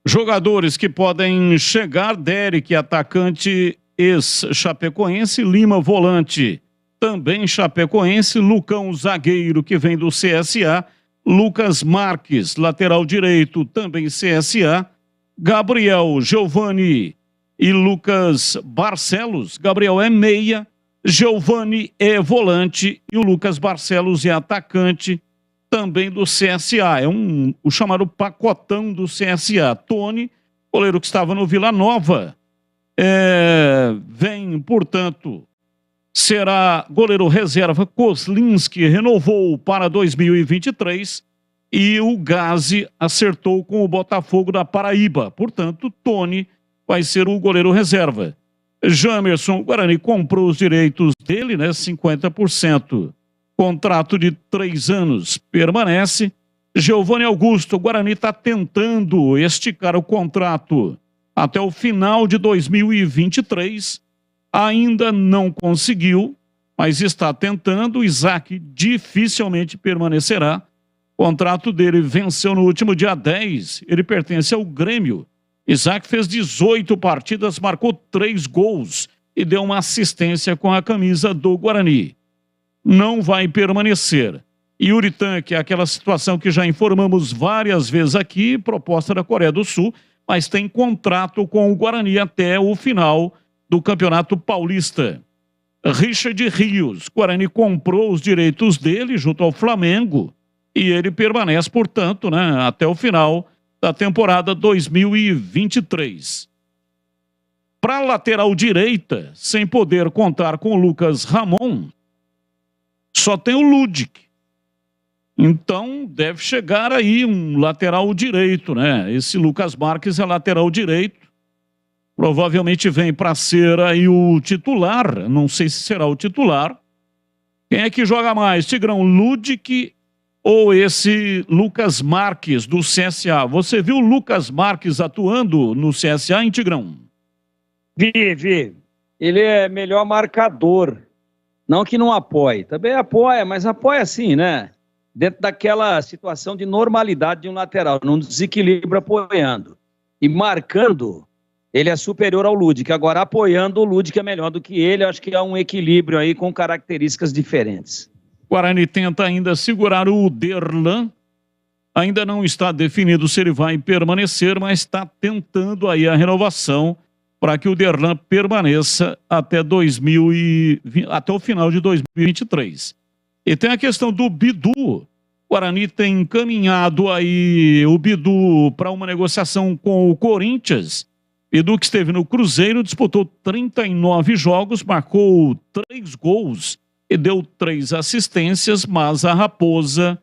Jogadores que podem chegar: Derek, atacante ex-chapecoense, Lima, volante, também chapecoense, Lucão, zagueiro, que vem do CSA, Lucas Marques, lateral direito, também CSA, Gabriel, Giovani e Lucas Barcelos. Gabriel é meia, Giovani é volante e o Lucas Barcelos é atacante, também do CSA. É o chamado pacotão do CSA. Tony, goleiro que estava no Vila Nova, vem, portanto, será goleiro reserva. Kozlinski renovou para 2023 e o Gazi acertou com o Botafogo da Paraíba. Portanto, Tony vai ser o goleiro reserva. Jamerson, o Guarani comprou os direitos dele, 50%. Contrato de 3 anos permanece. Giovanni Augusto, o Guarani está tentando esticar o contrato até o final de 2023. Ainda não conseguiu, mas está tentando. Isaac dificilmente permanecerá. O contrato dele venceu no último dia 10. Ele pertence ao Grêmio. Isaac fez 18 partidas, marcou 3 gols e deu uma assistência com a camisa do Guarani. Não vai permanecer. Yuri Tanque, aquela situação que já informamos várias vezes aqui, proposta da Coreia do Sul, mas tem contrato com o Guarani até o final do Campeonato Paulista. Richard Rios, Guarani comprou os direitos dele junto ao Flamengo e ele permanece, portanto, até o final da temporada 2023. Para a lateral direita, sem poder contar com o Lucas Ramon, só tem o Ludic. Então, deve chegar aí um lateral direito, Esse Lucas Marques é lateral direito. Provavelmente vem para ser aí o titular. Não sei se será o titular. Quem é que joga mais? Tigrão, Ludic ou esse Lucas Marques do CSA? Você viu o Lucas Marques atuando no CSA, hein, Tigrão? Vi. Ele é melhor marcador. Não que não apoie. Também apoia, mas apoia assim, dentro daquela situação de normalidade de um lateral, num desequilíbrio apoiando. E marcando, ele é superior ao Ludic. Agora, apoiando, o Ludic é melhor do que ele. Acho que há um equilíbrio aí com características diferentes. Guarani tenta ainda segurar o Derlan. Ainda não está definido se ele vai permanecer, mas está tentando aí a renovação para que o Derlan permaneça até o final de 2023. E tem a questão do Bidu. O Guarani tem encaminhado aí o Bidu para uma negociação com o Corinthians. Bidu, que esteve no Cruzeiro, disputou 39 jogos, marcou 3 gols e deu 3 assistências, mas a Raposa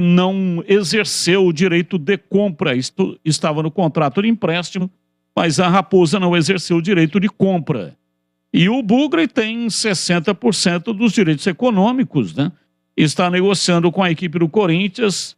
não exerceu o direito de compra. Isto estava no contrato de empréstimo, mas a Raposa não exerceu o direito de compra. E o Bugre tem 60% dos direitos econômicos, Está negociando com a equipe do Corinthians,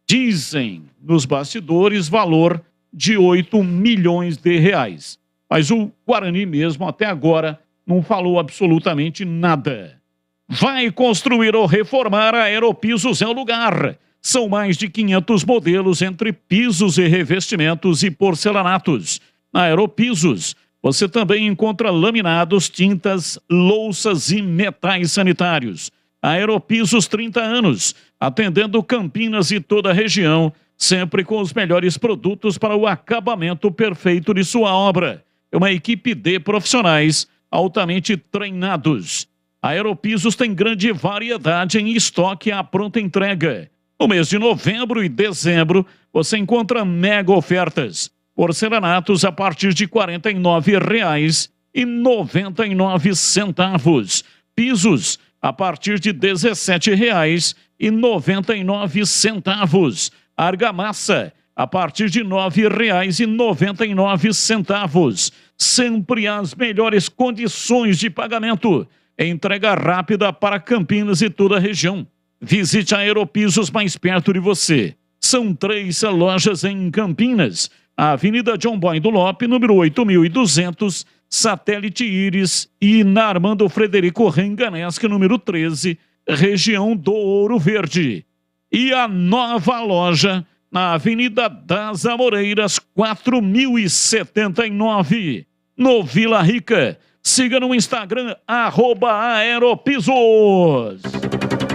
dizem nos bastidores, valor de 8 milhões de reais. Mas o Guarani mesmo, até agora, não falou absolutamente nada. Vai construir ou reformar, a Aeropisos é o lugar. São mais de 500 modelos entre pisos e revestimentos e porcelanatos. Na Aeropisos, você também encontra laminados, tintas, louças e metais sanitários. Aeropisos, 30 anos, atendendo Campinas e toda a região, sempre com os melhores produtos para o acabamento perfeito de sua obra. É uma equipe de profissionais altamente treinados. A Aeropisos tem grande variedade em estoque à pronta entrega. No mês de novembro e dezembro, você encontra mega ofertas. Porcelanatos a partir de R$ 49,99. Pisos a partir de R$ 17,99. Argamassa a partir de R$ 9,99. Sempre as melhores condições de pagamento. Entrega rápida para Campinas e toda a região. Visite a Aeropisos mais perto de você. São 3 lojas em Campinas. A Avenida John Boy do Lope, número 8.200, Satélite Íris, e na Armando Frederico Renganesque, número 13, região do Ouro Verde. E a nova loja na Avenida das Amoreiras, 4.079, no Vila Rica. Siga no Instagram, @Aeropisos.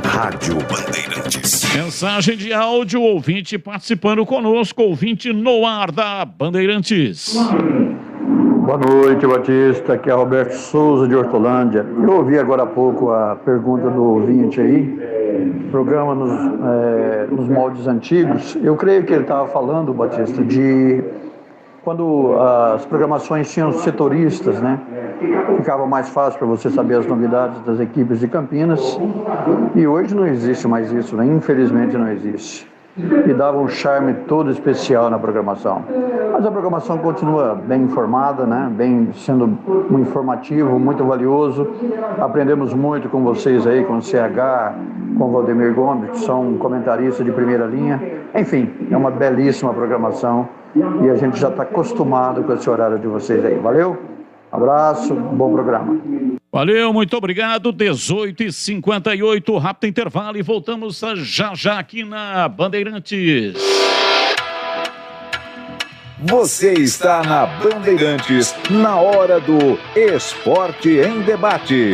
Rádio Bandeirantes. Mensagem de áudio, ouvinte participando conosco, ouvinte no ar da Bandeirantes. Boa noite, Batista. Aqui é Roberto Souza, de Hortolândia. Eu ouvi agora há pouco a pergunta do ouvinte aí, programa nos moldes antigos. Eu creio que ele estava falando, Batista, de quando as programações tinham setoristas, né? Ficava mais fácil para você saber as novidades das equipes de Campinas. E hoje não existe mais isso, né? Infelizmente não existe. E dava um charme todo especial na programação. Mas a programação continua bem informada, né? Sendo um informativo muito valioso. Aprendemos muito com vocês aí, com o CH, com o Valdemir Gomes, que são comentaristas de primeira linha. Enfim, é uma belíssima programação e a gente já está acostumado com esse horário de vocês aí. Valeu? Abraço, bom programa. Valeu, muito obrigado. 18h58, rápido intervalo e voltamos já aqui na Bandeirantes. Você está na Bandeirantes, na hora do Esporte em Debate.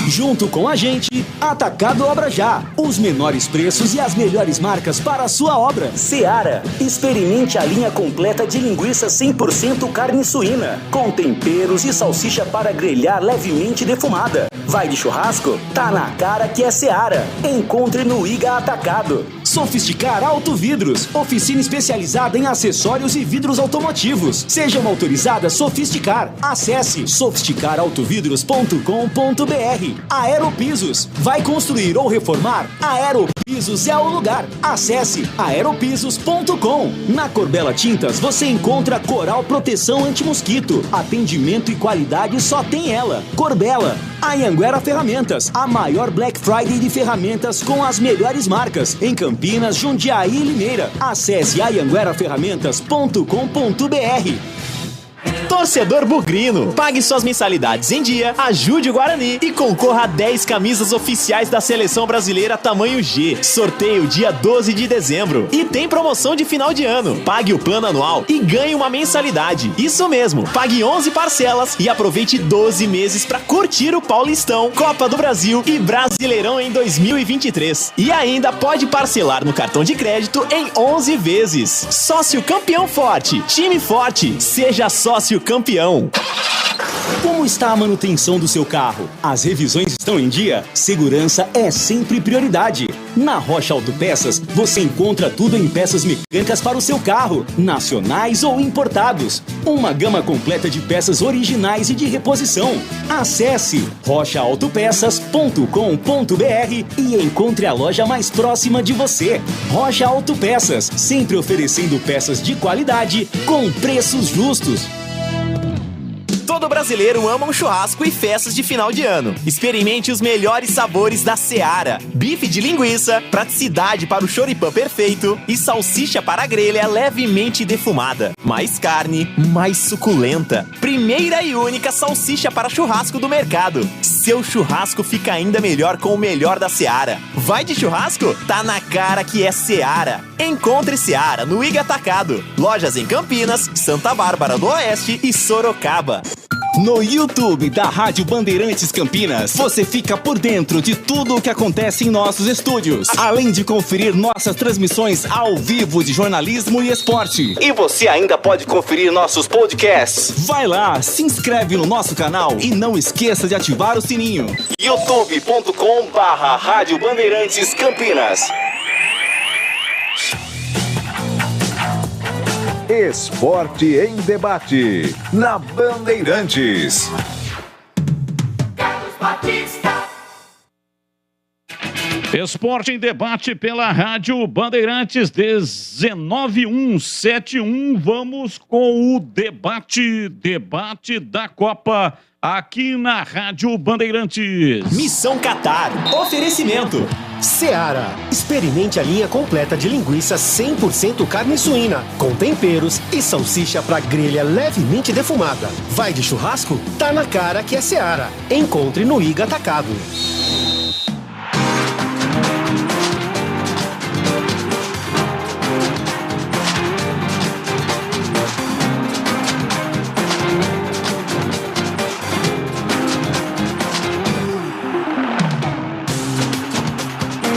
Junto com a gente, Atacado Obra Já. Os menores preços e as melhores marcas para a sua obra. Seara. Experimente a linha completa de linguiça 100% carne suína, com temperos e salsicha para grelhar levemente defumada. Vai de churrasco? Tá na cara que é Seara. Encontre no Iga Atacado. Sofisticar Auto Vidros. Oficina especializada em acessórios e vidros automotivos. Seja uma autorizada Sofisticar. Acesse sofisticarautovidros.com.br. Aeropisos. Vai construir ou reformar? Aeropisos é o lugar. Acesse aeropisos.com. Na Corbela Tintas você encontra Coral Proteção Anti-Mosquito. Atendimento e qualidade só tem ela. Corbela. Anhanguera Ferramentas. A maior Black Friday de ferramentas com as melhores marcas. Em Campinas, Jundiaí e Limeira. Acesse anhangueraferramentas.com.br. Torcedor bugrino, pague suas mensalidades em dia, ajude o Guarani e concorra a 10 camisas oficiais da Seleção Brasileira tamanho G. Sorteio dia 12 de dezembro. E tem promoção de final de ano. Pague o plano anual e ganhe uma mensalidade. Isso mesmo, pague 11 parcelas e aproveite 12 meses para curtir o Paulistão, Copa do Brasil e Brasileirão em 2023. E ainda pode parcelar no cartão de crédito em 11 vezes. Sócio campeão forte, time forte, seja sócio campeão. Como está a manutenção do seu carro? As revisões estão em dia? Segurança é sempre prioridade. Na Rocha Autopeças, você encontra tudo em peças mecânicas para o seu carro, nacionais ou importados. Uma gama completa de peças originais e de reposição. Acesse rochaautopeças.com.br e encontre a loja mais próxima de você. Rocha Autopeças, sempre oferecendo peças de qualidade com preços justos. Todo brasileiro ama um churrasco e festas de final de ano. Experimente os melhores sabores da Seara. Bife de linguiça, praticidade para o choripã perfeito e salsicha para a grelha levemente defumada. Mais carne, mais suculenta. Primeira e única salsicha para churrasco do mercado. Seu churrasco fica ainda melhor com o melhor da Seara. Vai de churrasco? Tá na cara que é Seara. Encontre Seara no Iga Atacado. Lojas em Campinas, Santa Bárbara do Oeste e Sorocaba. No YouTube da Rádio Bandeirantes Campinas, você fica por dentro de tudo o que acontece em nossos estúdios, além de conferir nossas transmissões ao vivo de jornalismo e esporte. E você ainda pode conferir nossos podcasts. Vai lá, se inscreve no nosso canal e não esqueça de ativar o sininho. youtube.com/Rádio Bandeirantes Campinas. Esporte em Debate, na Bandeirantes. Esporte em debate pela Rádio Bandeirantes 19171. Vamos com o debate da Copa aqui na Rádio Bandeirantes. Missão Qatar. Oferecimento. Seara. Experimente a linha completa de linguiça 100% carne suína, com temperos e salsicha para grelha levemente defumada. Vai de churrasco? Tá na cara que é Seara. Encontre no Iga Atacado.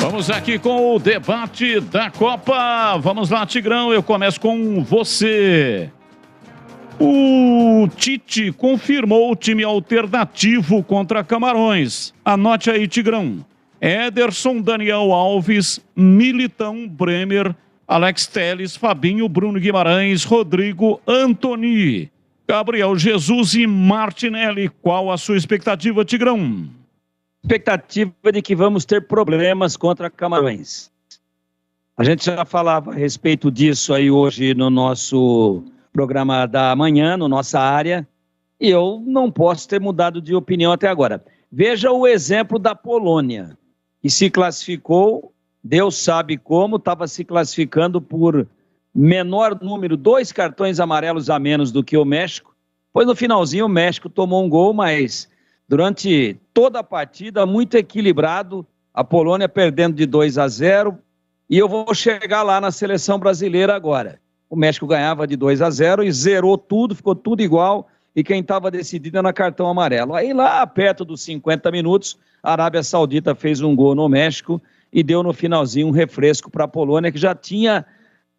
Vamos aqui com o debate da Copa. Vamos lá, Tigrão, eu começo com você. O Tite confirmou o time alternativo contra Camarões. Anote aí, Tigrão. Ederson, Daniel Alves, Militão, Bremer, Alex Telles, Fabinho, Bruno Guimarães, Rodrigo, Antony, Gabriel Jesus e Martinelli. Qual a sua expectativa, Tigrão? Expectativa de que vamos ter problemas contra Camarões. A gente já falava a respeito disso aí hoje no nosso programa da manhã, no nossa área, e eu não posso ter mudado de opinião até agora. Veja o exemplo da Polônia, que se classificou, Deus sabe como, estava se classificando por menor número, 2 cartões amarelos a menos do que o México, pois no finalzinho o México tomou um gol, mas durante toda a partida, muito equilibrado, a Polônia perdendo de 2-0, e eu vou chegar lá na seleção brasileira agora. O México ganhava de 2-0 e zerou tudo, ficou tudo igual, e quem estava decidido era cartão amarelo. Aí lá, perto dos 50 minutos, a Arábia Saudita fez um gol no México e deu no finalzinho um refresco para a Polônia, que já tinha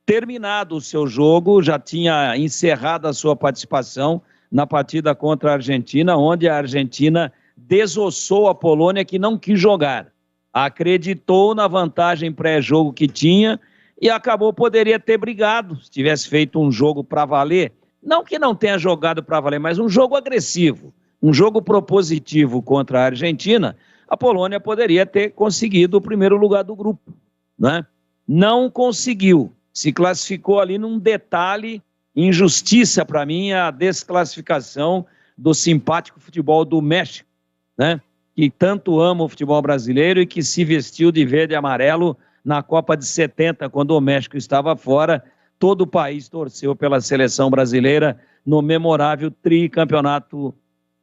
terminado o seu jogo, já tinha encerrado a sua participação na partida contra a Argentina, onde a Argentina desossou a Polônia, que não quis jogar. Acreditou na vantagem pré-jogo que tinha e poderia ter brigado, se tivesse feito um jogo para valer. Não que não tenha jogado para valer, mas um jogo agressivo, um jogo propositivo contra a Argentina, a Polônia poderia ter conseguido o primeiro lugar do grupo, né? Não conseguiu, se classificou ali num detalhe. Injustiça para mim a desclassificação do simpático futebol do México, né? Que tanto ama o futebol brasileiro e que se vestiu de verde e amarelo na Copa de 70, quando o México estava fora. Todo o país torceu pela seleção brasileira no memorável tricampeonato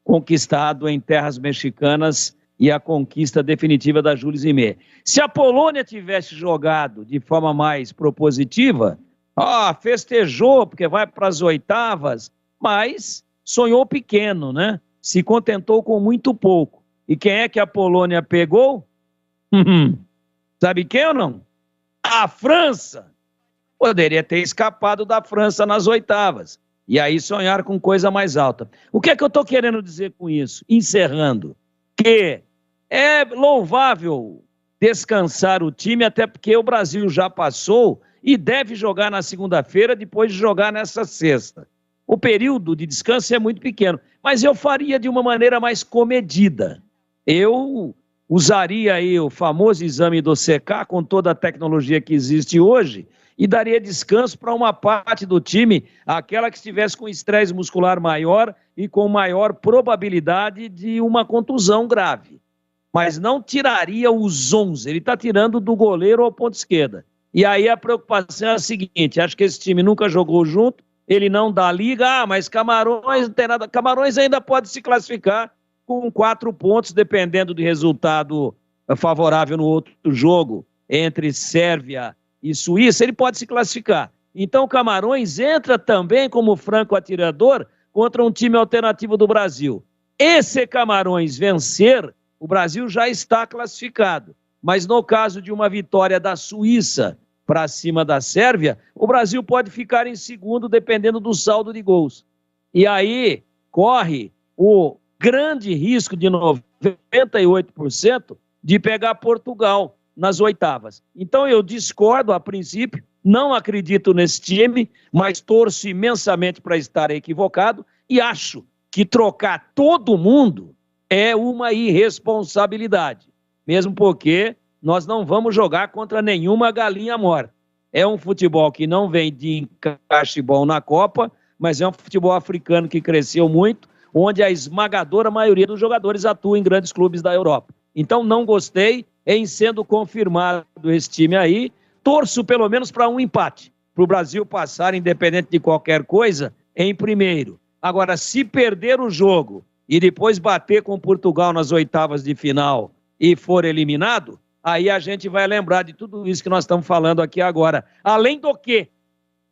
conquistado em terras mexicanas e a conquista definitiva da Jules Rimet. Se a Polônia tivesse jogado de forma mais propositiva, festejou porque vai para as oitavas, mas sonhou pequeno, né? Se contentou com muito pouco. E quem é que a Polônia pegou? Sabe quem ou não? A França. Poderia ter escapado da França nas oitavas. E aí sonhar com coisa mais alta. O que é que eu estou querendo dizer com isso? Encerrando. Que é louvável descansar o time, até porque o Brasil já passou e deve jogar na segunda-feira, depois de jogar nessa sexta. O período de descanso é muito pequeno, mas eu faria de uma maneira mais comedida. Eu usaria aí o famoso exame do CK, com toda a tecnologia que existe hoje, e daria descanso para uma parte do time, aquela que estivesse com estresse muscular maior e com maior probabilidade de uma contusão grave. Mas não tiraria os 11, ele está tirando do goleiro ao ponto esquerda. E aí a preocupação é a seguinte, acho que esse time nunca jogou junto, ele não dá liga, mas Camarões não tem nada, Camarões ainda pode se classificar com 4 pontos, dependendo do resultado favorável no outro jogo, entre Sérvia e Suíça, ele pode se classificar. Então Camarões entra também como franco atirador contra um time alternativo do Brasil. E se Camarões vencer, o Brasil já está classificado. Mas no caso de uma vitória da Suíça para cima da Sérvia, o Brasil pode ficar em segundo, dependendo do saldo de gols. E aí corre o grande risco de 98% de pegar Portugal nas oitavas. Então eu discordo a princípio, não acredito nesse time, mas torço imensamente para estar equivocado e acho que trocar todo mundo é uma irresponsabilidade. Mesmo porque nós não vamos jogar contra nenhuma galinha morta. É um futebol que não vem de encaixe bom na Copa, mas é um futebol africano que cresceu muito, onde a esmagadora maioria dos jogadores atua em grandes clubes da Europa. Então não gostei em sendo confirmado esse time aí. Torço pelo menos para um empate, para o Brasil passar, independente de qualquer coisa, em primeiro. Agora, se perder o jogo e depois bater com Portugal nas oitavas de final e for eliminado, aí a gente vai lembrar de tudo isso que nós estamos falando aqui agora. Além do que,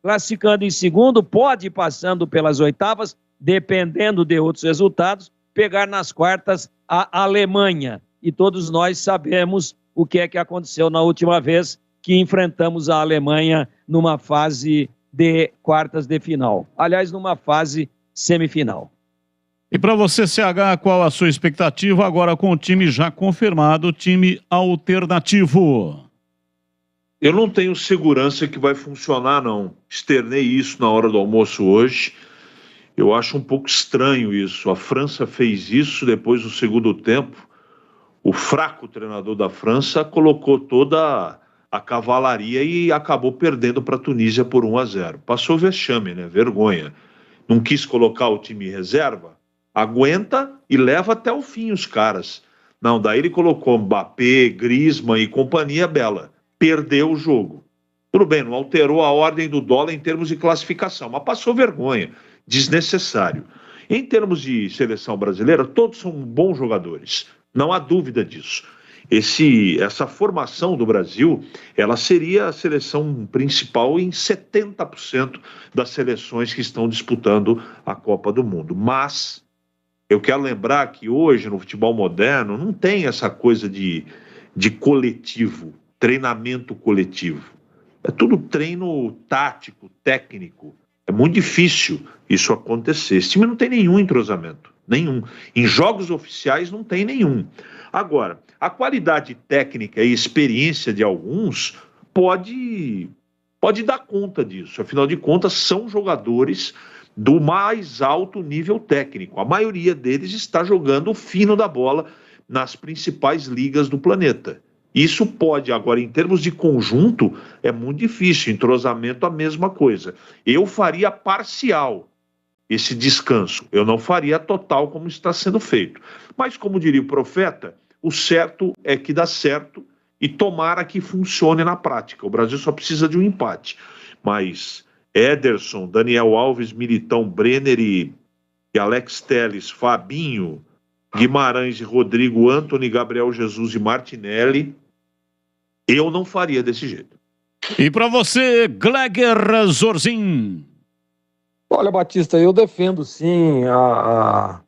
classificando em segundo, pode ir passando pelas oitavas, dependendo de outros resultados, pegar nas quartas a Alemanha. E todos nós sabemos o que é que aconteceu na última vez que enfrentamos a Alemanha numa fase de quartas de final. Aliás, numa fase semifinal. E para você, CH, qual a sua expectativa agora com o time já confirmado, time alternativo? Eu não tenho segurança que vai funcionar, não. Externei isso na hora do almoço hoje. Eu acho um pouco estranho isso. A França fez isso depois do segundo tempo. O fraco treinador da França colocou toda a cavalaria e acabou perdendo para a Tunísia por 1-0. Passou vexame, né? Vergonha. Não quis colocar o time reserva? Aguenta e leva até o fim os caras. Não, daí ele colocou Mbappé, Griezmann e companhia bela. Perdeu o jogo. Tudo bem, não alterou a ordem do dólar em termos de classificação, mas passou vergonha. Desnecessário. Em termos de seleção brasileira, todos são bons jogadores. Não há dúvida disso. Essa formação do Brasil, ela seria a seleção principal em 70% das seleções que estão disputando a Copa do Mundo. Mas eu quero lembrar que hoje, no futebol moderno, não tem essa coisa de coletivo, treinamento coletivo. É tudo treino tático, técnico. É muito difícil isso acontecer. Esse time não tem nenhum entrosamento. Nenhum. Em jogos oficiais não tem nenhum. Agora, a qualidade técnica e experiência de alguns pode dar conta disso. Afinal de contas, são jogadores do mais alto nível técnico. A maioria deles está jogando o fino da bola nas principais ligas do planeta. Isso pode, agora, em termos de conjunto, é muito difícil. Entrosamento, a mesma coisa. Eu faria parcial esse descanso. Eu não faria total como está sendo feito. Mas, como diria o profeta, o certo é que dá certo e tomara que funcione na prática. O Brasil só precisa de um empate. Mas Ederson, Daniel Alves, Militão, Brenner e Alex Telles, Fabinho, Guimarães e Rodrigo, Antony, Gabriel Jesus e Martinelli, eu não faria desse jeito. E para você, Gleger Zorzin? Olha, Batista, eu defendo sim a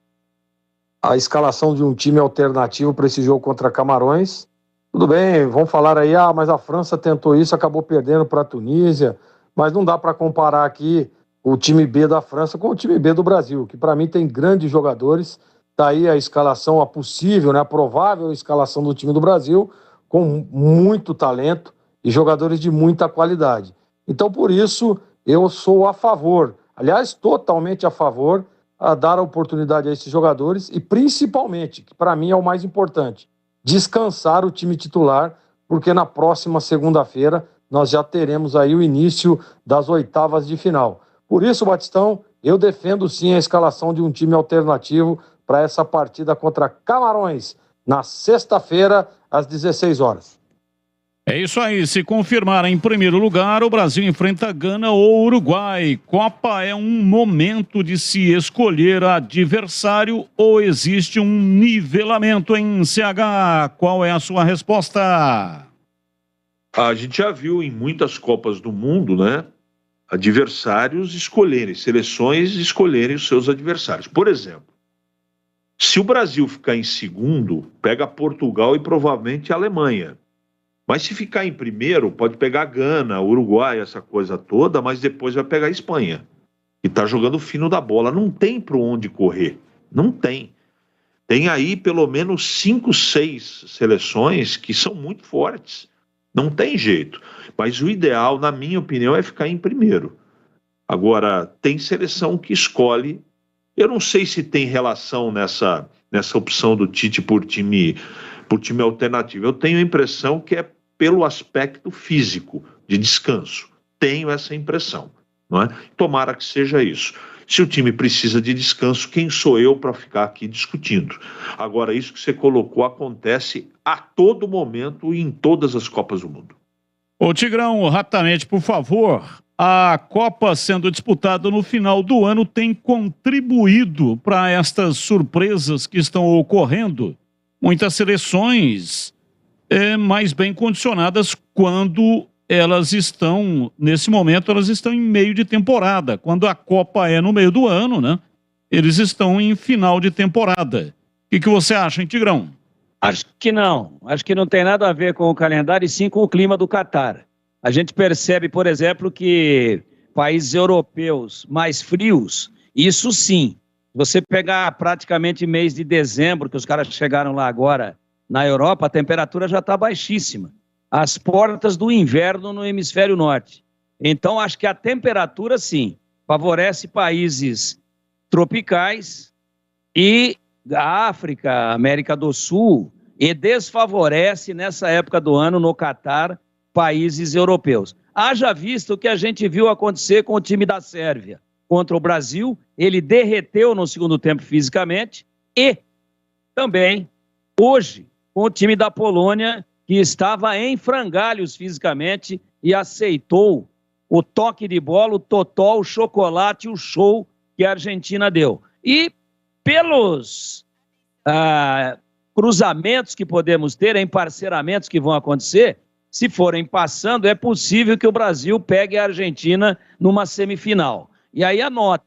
escalação de um time alternativo para esse jogo contra Camarões. Tudo bem, vão falar aí, mas a França tentou isso, acabou perdendo para a Tunísia, mas não dá para comparar aqui o time B da França com o time B do Brasil, que para mim tem grandes jogadores. Está aí a escalação, a possível, né, a provável escalação do time do Brasil, com muito talento e jogadores de muita qualidade. Então, por isso, eu sou a favor, aliás, totalmente a favor, a dar a oportunidade a esses jogadores e, principalmente, que para mim é o mais importante, descansar o time titular, porque na próxima segunda-feira nós já teremos aí o início das oitavas de final. Por isso, Batistão, eu defendo sim a escalação de um time alternativo para essa partida contra Camarões, na sexta-feira, às 16 horas. É isso aí, se confirmar em primeiro lugar, o Brasil enfrenta Gana ou Uruguai. Copa é um momento de se escolher adversário ou existe um nivelamento em CH? Qual é a sua resposta? A gente já viu em muitas Copas do Mundo, né? Adversários escolherem, seleções escolherem os seus adversários. Por exemplo, se o Brasil ficar em segundo, pega Portugal e provavelmente a Alemanha. Mas se ficar em primeiro, pode pegar Gana, Uruguai, essa coisa toda, mas depois vai pegar a Espanha, que está jogando o fino da bola. Não tem para onde correr. Não tem. Tem aí pelo menos 5, 6 seleções que são muito fortes. Não tem jeito. Mas o ideal, na minha opinião, é ficar em primeiro. Agora, tem seleção que escolhe. Eu não sei se tem relação nessa opção do Tite por time alternativo. Eu tenho a impressão que é pelo aspecto físico, de descanso. Tenho essa impressão, não é? Tomara que seja isso. Se o time precisa de descanso, quem sou eu para ficar aqui discutindo? Agora, isso que você colocou acontece a todo momento e em todas as Copas do Mundo. Ô Tigrão, rapidamente, por favor, a Copa sendo disputada no final do ano tem contribuído para estas surpresas que estão ocorrendo? Muitas seleções mais bem condicionadas quando elas estão, nesse momento, elas estão em meio de temporada. Quando a Copa é no meio do ano, né? Eles estão em final de temporada. O que você acha, hein, Tigrão? Acho que não. Acho que não tem nada a ver com o calendário e sim com o clima do Catar. A gente percebe, por exemplo, que países europeus mais frios, isso sim. Você pegar praticamente mês de dezembro, que os caras chegaram lá agora na Europa, a temperatura já está baixíssima. As portas do inverno no hemisfério norte. Então, acho que a temperatura, sim, favorece países tropicais e a África, América do Sul, e desfavorece, nessa época do ano, no Catar, países europeus. Haja visto o que a gente viu acontecer com o time da Sérvia contra o Brasil, ele derreteu no segundo tempo fisicamente, e também, hoje, com o time da Polônia, que estava em frangalhos fisicamente e aceitou o toque de bola, o totó, o chocolate, o show que a Argentina deu. E pelos cruzamentos que podemos ter, emparceramentos que vão acontecer, se forem passando, é possível que o Brasil pegue a Argentina numa semifinal. E aí anota,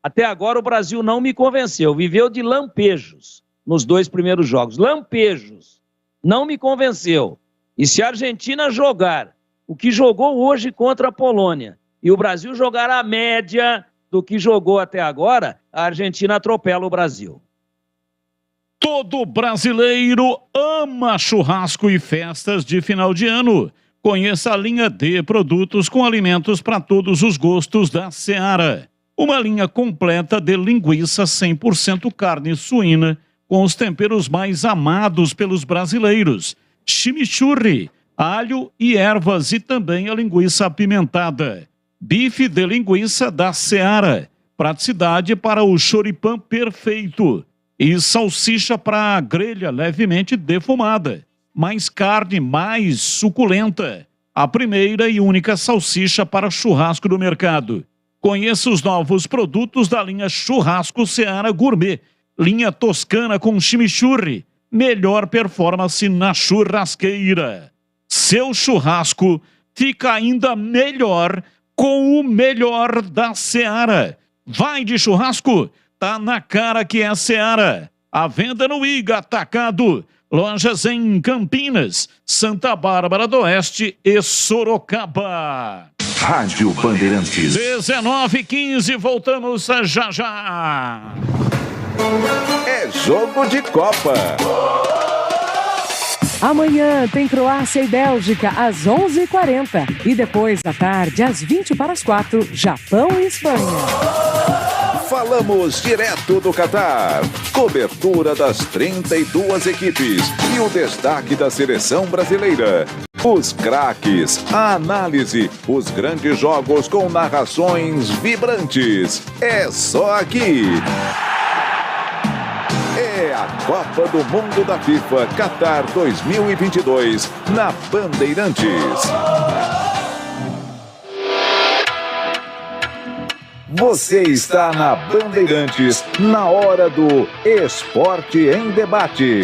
até agora o Brasil não me convenceu, viveu de lampejos nos 2 primeiros jogos, lampejos, não me convenceu. E se a Argentina jogar o que jogou hoje contra a Polônia e o Brasil jogar a média do que jogou até agora, a Argentina atropela o Brasil. Todo brasileiro ama churrasco e festas de final de ano. Conheça a linha D, produtos com alimentos para todos os gostos da Seara. Uma linha completa de linguiça 100% carne suína, com os temperos mais amados pelos brasileiros. Chimichurri, alho e ervas e também a linguiça apimentada. Bife de linguiça da Seara. Praticidade para o choripã perfeito. E salsicha para grelha levemente defumada. Mais carne, mais suculenta. A primeira e única salsicha para churrasco do mercado. Conheça os novos produtos da linha Churrasco Seara Gourmet. Linha toscana com chimichurri. Melhor performance na churrasqueira. Seu churrasco fica ainda melhor com o melhor da Seara. Vai de churrasco? Tá na cara que é a Seara. A venda no IGA Atacado. Lojas em Campinas, Santa Bárbara do Oeste e Sorocaba. Rádio Bandeirantes. 19h15, voltamos já já. É jogo de Copa. Amanhã tem Croácia e Bélgica às 11h40. E depois da tarde, às 3:40, Japão e Espanha. Falamos direto do Catar. Cobertura das 32 equipes e o destaque da seleção brasileira. Os craques, a análise, os grandes jogos com narrações vibrantes. É só aqui. É a Copa do Mundo da FIFA Qatar 2022 na Bandeirantes. Você está na Bandeirantes, na hora do Esporte em Debate.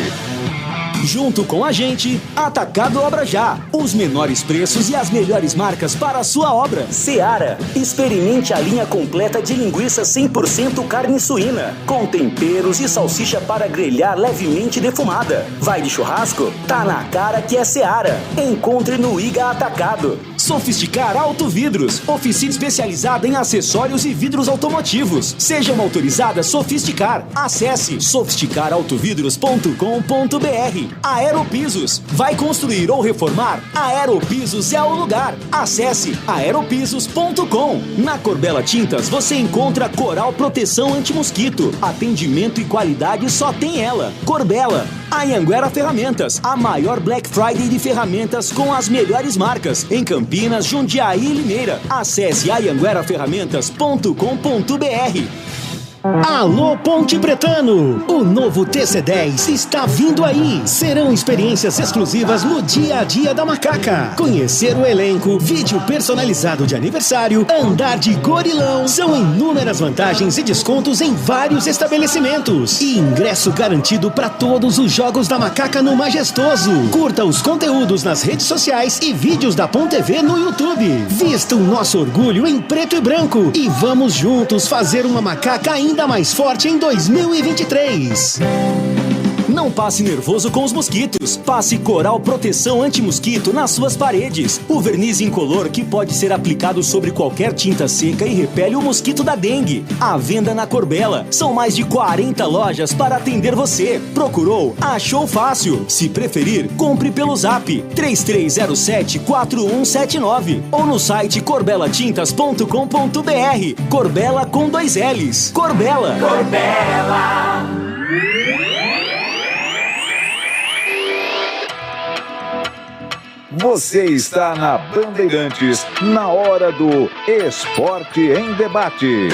Junto com a gente, Atacado Obra Já. Os menores preços e as melhores marcas para a sua obra. Seara. Experimente a linha completa de linguiça 100% carne suína, com temperos e salsicha para grelhar levemente defumada. Vai de churrasco? Tá na cara que é Seara. Encontre no IGA Atacado. Sofisticar Auto Vidros. Oficina especializada em acessórios e vidros automotivos. Seja uma autorizada Sofisticar. Acesse sofisticarautovidros.com.br. Aeropisos. Vai construir ou reformar? Aeropisos é o lugar. Acesse aeropisos.com. Na Corbela Tintas você encontra Coral Proteção Anti-Mosquito. Atendimento e qualidade só tem ela. Corbela. Anhanguera Ferramentas, a maior Black Friday de ferramentas com as melhores marcas em Campinas, Jundiaí e Limeira. Acesse anhangueraferramentas.com.br. Alô Ponte Pretano, o novo TC10 está vindo aí. Serão experiências exclusivas no dia a dia da Macaca. Conhecer o elenco, vídeo personalizado de aniversário, andar de gorilão. São inúmeras vantagens e descontos em vários estabelecimentos. E ingresso garantido para todos os jogos da Macaca no Majestoso. Curta os conteúdos nas redes sociais e vídeos da Ponte TV no YouTube. Vista o nosso orgulho em preto e branco e vamos juntos fazer uma Macaca ainda mais forte em 2023. Não passe nervoso com os mosquitos. Passe Coral Proteção Anti-Mosquito nas suas paredes. O verniz incolor que pode ser aplicado sobre qualquer tinta seca e repele o mosquito da dengue. À venda na Corbela. São mais de 40 lojas para atender você. Procurou? Achou fácil. Se preferir, compre pelo Zap 3307-4179 ou no site corbelatintas.com.br. Corbela com 2 L's. Corbela. Corbela. Você está na Bandeirantes, na hora do Esporte em Debate.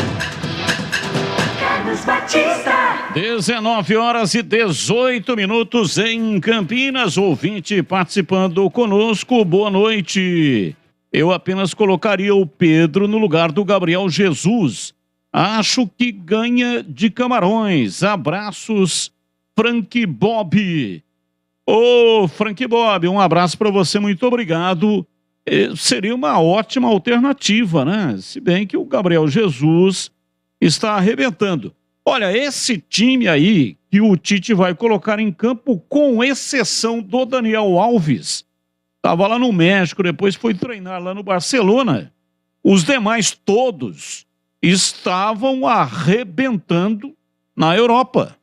Carlos Batista. 19h18 em Campinas. Ouvinte participando conosco, boa noite. Eu apenas colocaria o Pedro no lugar do Gabriel Jesus. Acho que ganha de Camarões. Abraços, Frank Bob. Ô, Frank Bob, um abraço para você, muito obrigado. Seria uma ótima alternativa, né? Se bem que o Gabriel Jesus está arrebentando. Olha, esse time aí que o Tite vai colocar em campo, com exceção do Daniel Alves, estava lá no México, depois foi treinar lá no Barcelona. Os demais todos estavam arrebentando na Europa.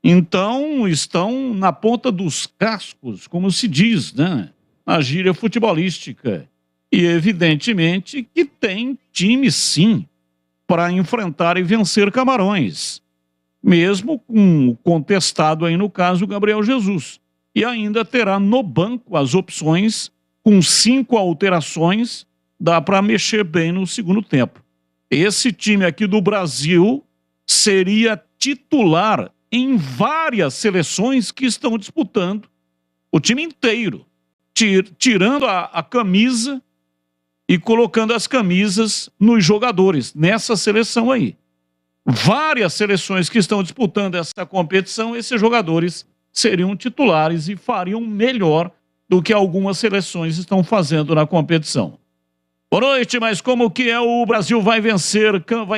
Então, estão na ponta dos cascos, como se diz, né? Na gíria futebolística. E, evidentemente, que tem time, sim, para enfrentar e vencer Camarões. Mesmo com o contestado aí, no caso, Gabriel Jesus. E ainda terá no banco as opções, com 5 alterações, dá para mexer bem no segundo tempo. Esse time aqui do Brasil seria titular em várias seleções que estão disputando, o time inteiro, tirando a camisa e colocando as camisas nos jogadores, nessa seleção aí. Várias seleções que estão disputando essa competição, esses jogadores seriam titulares e fariam melhor do que algumas seleções estão fazendo na competição. Boa noite, mas como que o Brasil vai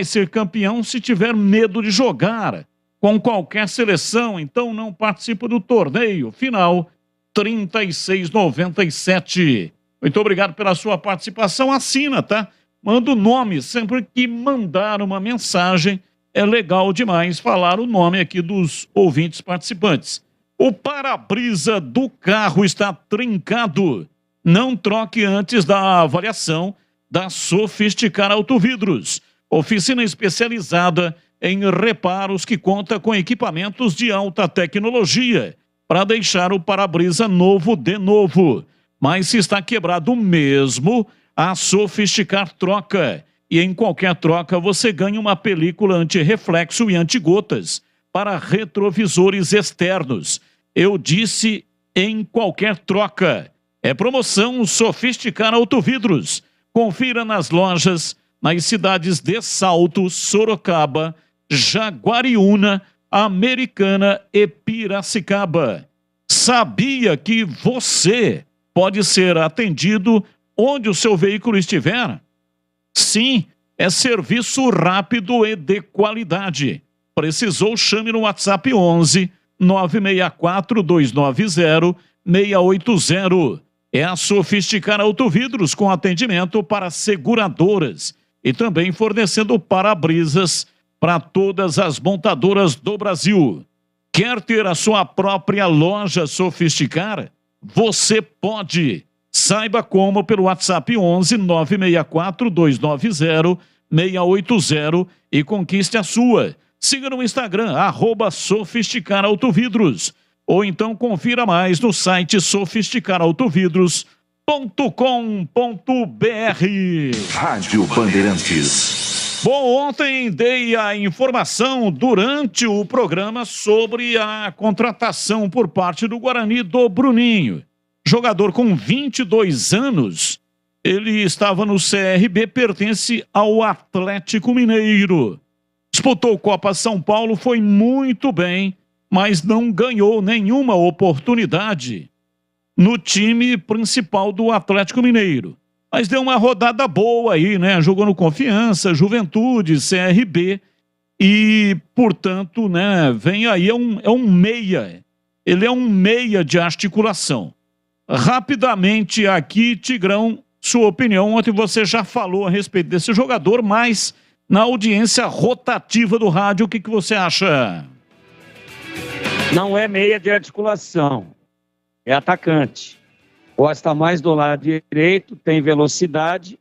ser campeão se tiver medo de jogar com qualquer seleção? Então não participa do torneio. Final 3697. Muito obrigado pela sua participação. Assina, tá? Manda o nome sempre que mandar uma mensagem. É legal demais falar o nome aqui dos ouvintes participantes. O para-brisa do carro está trincado. Não troque antes da avaliação da Sofisticar Autovidros. Oficina especializada em reparos que conta com equipamentos de alta tecnologia para deixar o para-brisa novo de novo. Mas se está quebrado mesmo, a Sofisticar troca. E em qualquer troca você ganha uma película anti-reflexo e anti-gotas para retrovisores externos. Eu disse em qualquer troca. É promoção Sofisticar Autovidros. Confira nas lojas, nas cidades de Salto, Sorocaba, Jaguariúna, Americana e Piracicaba. Sabia que você pode ser atendido onde o seu veículo estiver? Sim, é serviço rápido e de qualidade. Precisou, chame no WhatsApp 11 964 290 680. É a Sofisticar Autovidros com atendimento para seguradoras e também fornecendo para-brisas para todas as montadoras do Brasil. Quer ter a sua própria loja Sofisticar? Você pode. Saiba como pelo WhatsApp 11 964 290 680 e conquiste a sua. Siga no Instagram, @SofisticarAutovidros. Ou então confira mais no site sofisticarautovidros.com.br. Rádio Bandeirantes. Bom, ontem dei a informação durante o programa sobre a contratação por parte do Guarani do Bruninho. Jogador com 22 anos, ele estava no CRB, pertence ao Atlético Mineiro. Disputou Copa São Paulo, foi muito bem, mas não ganhou nenhuma oportunidade no time principal do Atlético Mineiro. Mas deu uma rodada boa aí, né? Jogou no Confiança, Juventude, CRB e, portanto, né, vem aí, é um meia. Ele é um meia de articulação. Rapidamente aqui, Tigrão, sua opinião. Ontem você já falou a respeito desse jogador, mas na audiência rotativa do rádio, o que você acha? Não é meia de articulação, é atacante. Gosta mais do lado direito, tem velocidade,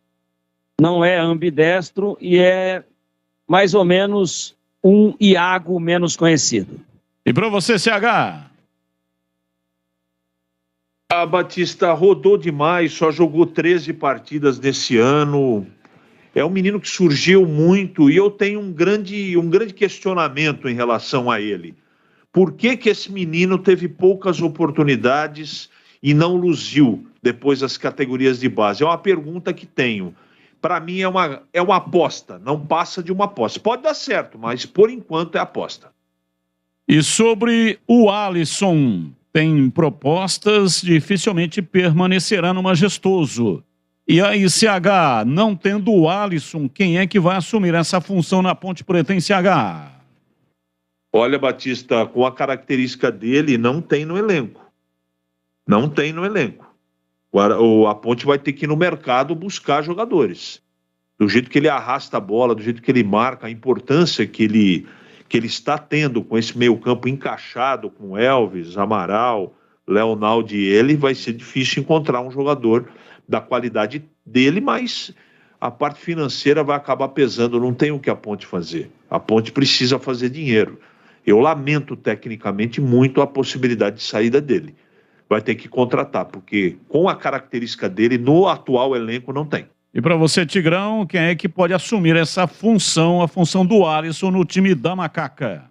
não é ambidestro e é mais ou menos um Iago menos conhecido. E para você, CH? A Batista rodou demais, só jogou 13 partidas nesse ano. É um menino que surgiu muito e eu tenho um grande questionamento em relação a ele. Por que esse menino teve poucas oportunidades e não luziu depois das categorias de base? É uma pergunta que tenho. Para mim é uma aposta, não passa de uma aposta. Pode dar certo, mas por enquanto é aposta. E sobre o Alisson, tem propostas, dificilmente permanecerá no Majestoso. E aí, CH, não tendo o Alisson, quem é que vai assumir essa função na Ponte Preta em CH? Olha, Batista, com a característica dele, não tem no elenco. Não tem no elenco. A Ponte vai ter que ir no mercado buscar jogadores. Do jeito que ele arrasta a bola, do jeito que ele marca, a importância que ele está tendo com esse meio-campo encaixado com Elvis, Amaral, Leonaldo e ele, vai ser difícil encontrar um jogador da qualidade dele, mas a parte financeira vai acabar pesando. Não tem o que a Ponte fazer. A Ponte precisa fazer dinheiro. Eu lamento tecnicamente muito a possibilidade de saída dele. Vai ter que contratar, porque com a característica dele, no atual elenco, não tem. E para você, Tigrão, quem é que pode assumir essa função, a função do Alisson no time da Macaca?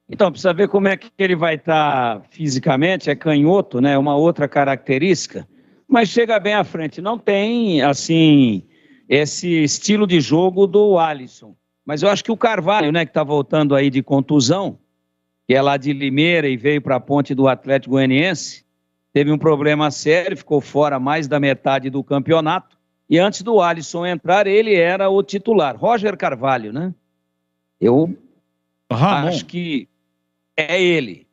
Então, precisa ver como é que ele vai estar fisicamente, é canhoto, né? Uma outra característica, mas chega bem à frente. Não tem, assim, esse estilo de jogo do Alisson. Mas eu acho que o Carvalho, né, que está voltando aí de contusão, que é lá de Limeira e veio para a Ponte do Atlético Goianiense, teve um problema sério, ficou fora mais da metade do campeonato. E antes do Alisson entrar, ele era o titular. Roger Carvalho, né? Eu acho que é ele.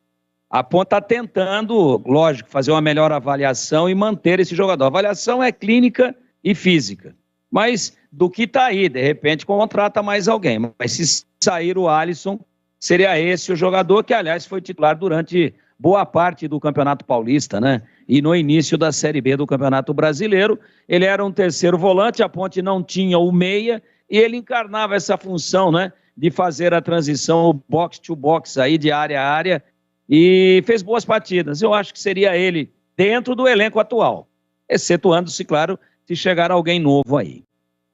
A Ponte está tentando, lógico, fazer uma melhor avaliação e manter esse jogador. A avaliação é clínica e física. Mas do que está aí, de repente contrata mais alguém. Mas se sair o Alisson, seria esse o jogador que, aliás, foi titular durante boa parte do Campeonato Paulista, né? E no início da Série B do Campeonato Brasileiro, ele era um terceiro volante, a Ponte não tinha o meia, e ele encarnava essa função, né? De fazer a transição box to box aí, de área a área, e fez boas partidas. Eu acho que seria ele dentro do elenco atual, excetuando-se, claro, se chegar alguém novo aí.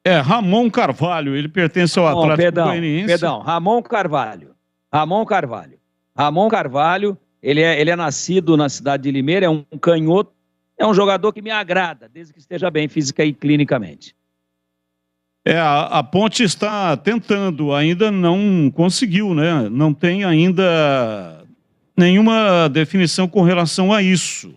É, Ramon Carvalho, ele pertence ao Atlético Goianiense. Perdão, Ramon Carvalho, ele é nascido na cidade de Limeira, é um canhoto, é um jogador que me agrada, desde que esteja bem física e clinicamente. A Ponte está tentando, ainda não conseguiu, né? Não tem ainda nenhuma definição com relação a isso.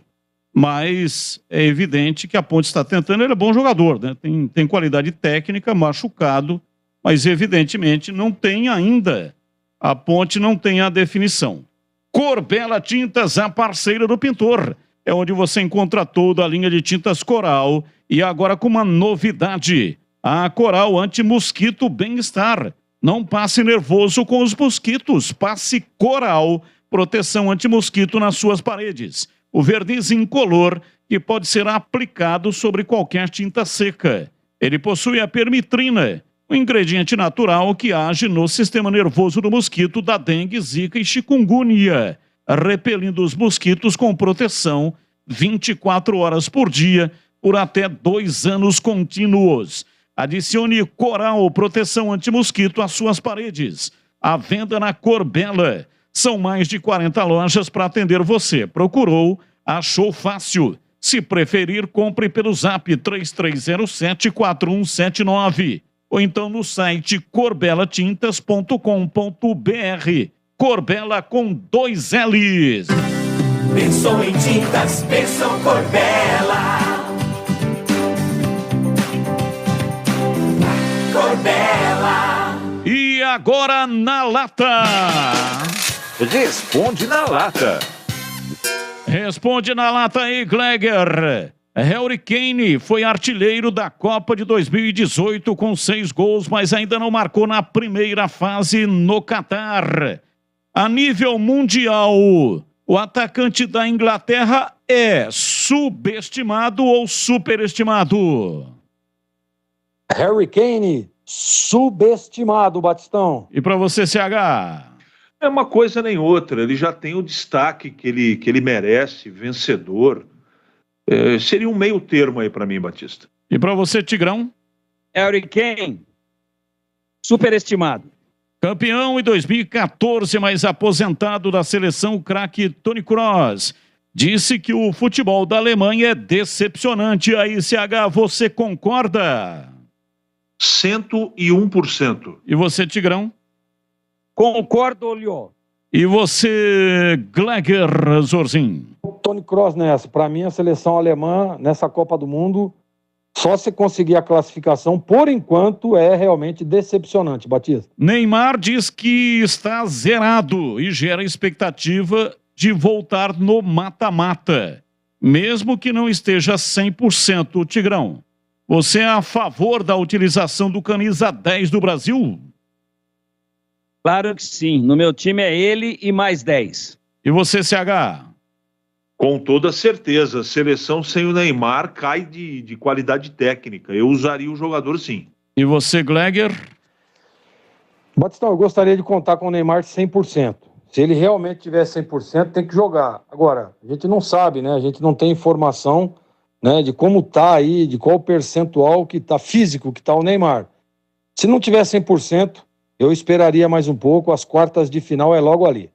Mas é evidente que a Ponte está tentando, ele é bom jogador, né? Tem qualidade técnica, machucado, mas evidentemente não tem ainda. A Ponte não tem a definição. Corbela Tintas, a parceira do pintor. É onde você encontra toda a linha de tintas Coral. E agora com uma novidade. A Coral Anti-Mosquito Bem-Estar. Não passe nervoso com os mosquitos. Passe Coral proteção anti-mosquito nas suas paredes. O verniz incolor, que pode ser aplicado sobre qualquer tinta seca. Ele possui a permitrina, um ingrediente natural que age no sistema nervoso do mosquito da dengue, zika e chikungunya, repelindo os mosquitos com proteção 24 horas por dia por até 2 anos contínuos. Adicione Coral Proteção Anti-Mosquito às suas paredes. À venda na Corbela. São mais de 40 lojas para atender você. Procurou, achou fácil. Se preferir, compre pelo Zap 3307-4179. Ou então no site corbelatintas.com.br. Corbela com 2 L's. Pensou em tintas, pensou Corbela. Corbela. E agora na lata. Responde na lata. Responde na lata aí, Gleger. Harry Kane foi artilheiro da Copa de 2018 com 6 gols, mas ainda não marcou na primeira fase no Catar. A nível mundial, o atacante da Inglaterra é subestimado ou superestimado? Harry Kane, subestimado, Batistão. E para você, CH? É uma coisa nem outra, ele já tem o destaque que ele merece, vencedor. Seria um meio termo aí para mim, Batista. E para você, Tigrão? Harry Kane, superestimado. Campeão em 2014, mas aposentado da seleção, o craque Toni Kroos disse que o futebol da Alemanha é decepcionante. Aí, CH, você concorda? 101%. E você, Tigrão? Concordo, Lio. E você, Gleger Zorzin? Toni Kroos nessa. Para mim, a seleção alemã, nessa Copa do Mundo, só se conseguir a classificação, por enquanto, é realmente decepcionante, Batista. Neymar diz que está zerado e gera expectativa de voltar no mata-mata, mesmo que não esteja 100%, Tigrão. Você é a favor da utilização do camisa 10 do Brasil? Claro que sim. No meu time é ele e mais 10. E você, CH? Com toda certeza. Seleção sem o Neymar cai de qualidade técnica. Eu usaria o jogador sim. E você, Gleger? Batistão, eu gostaria de contar com o Neymar 100%. Se ele realmente tiver 100%, tem que jogar. Agora, a gente não sabe, né? A gente não tem informação, né, de como tá aí, de qual percentual que tá físico que tá o Neymar. Se não tiver 100%, eu esperaria mais um pouco. As quartas de final é logo ali.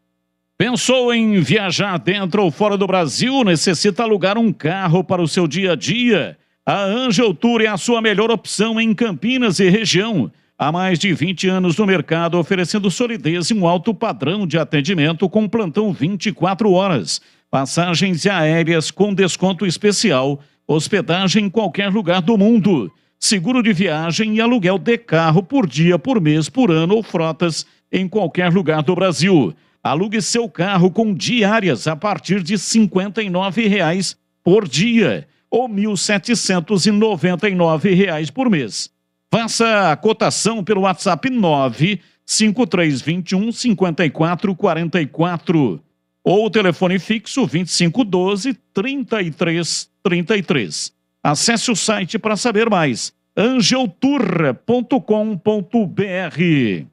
Pensou em viajar dentro ou fora do Brasil? Necessita alugar um carro para o seu dia a dia? A Angel Tour é a sua melhor opção em Campinas e região. Há mais de 20 anos no mercado, oferecendo solidez e um alto padrão de atendimento com plantão 24 horas. Passagens aéreas com desconto especial, hospedagem em qualquer lugar do mundo. Seguro de viagem e aluguel de carro por dia, por mês, por ano ou frotas em qualquer lugar do Brasil. Alugue seu carro com diárias a partir de R$ 59,00 por dia ou R$ 1.799 por mês. Faça a cotação pelo WhatsApp 95321-5444 ou o telefone fixo 2512-3333. Acesse o site para saber mais. angeltour.com.br.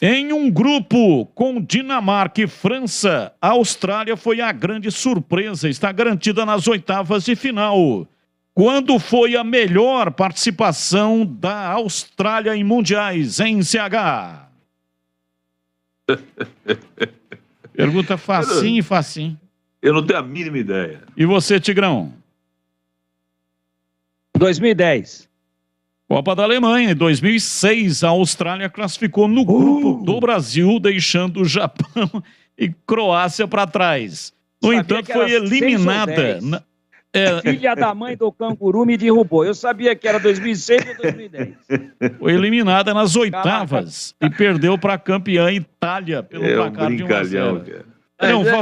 Em um grupo com Dinamarca e França, a Austrália foi a grande surpresa, está garantida nas oitavas de final. Quando foi a melhor participação da Austrália em mundiais, em CH? Pergunta facinho, facinho. Eu não tenho a mínima ideia. E você, Tigrão? 2010. Copa da Alemanha, em 2006, a Austrália classificou no grupo do Brasil, deixando o Japão e Croácia para trás. No entanto, foi eliminada. Filha da mãe do canguru me derrubou. Eu sabia que era 2006 ou 2010. Foi eliminada nas oitavas e perdeu para a campeã Itália pelo placar de 1-0.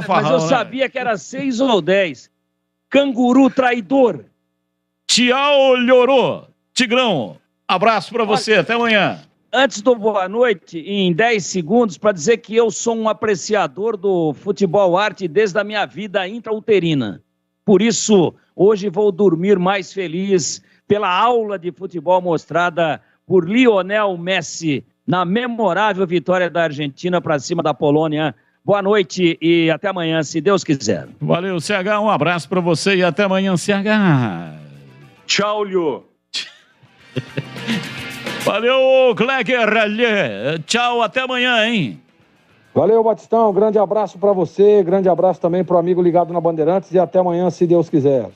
Mas eu sabia que era 6 ou 10. Canguru traidor. Tchau, Llorô. Tigrão, abraço pra você, até amanhã. antes do boa noite, em 10 segundos, para dizer que eu sou um apreciador do futebol arte desde a minha vida intrauterina. Por isso, hoje vou dormir mais feliz pela aula de futebol mostrada por Lionel Messi na memorável vitória da Argentina para cima da Polônia. Boa noite e até amanhã, se Deus quiser. Valeu, CH, um abraço para você e até amanhã, CH. Tchau, Lio. Valeu, Kleger. Tchau, até amanhã, hein? Valeu, Batistão. Grande abraço para você, grande abraço também pro amigo ligado na Bandeirantes e até amanhã, se Deus quiser.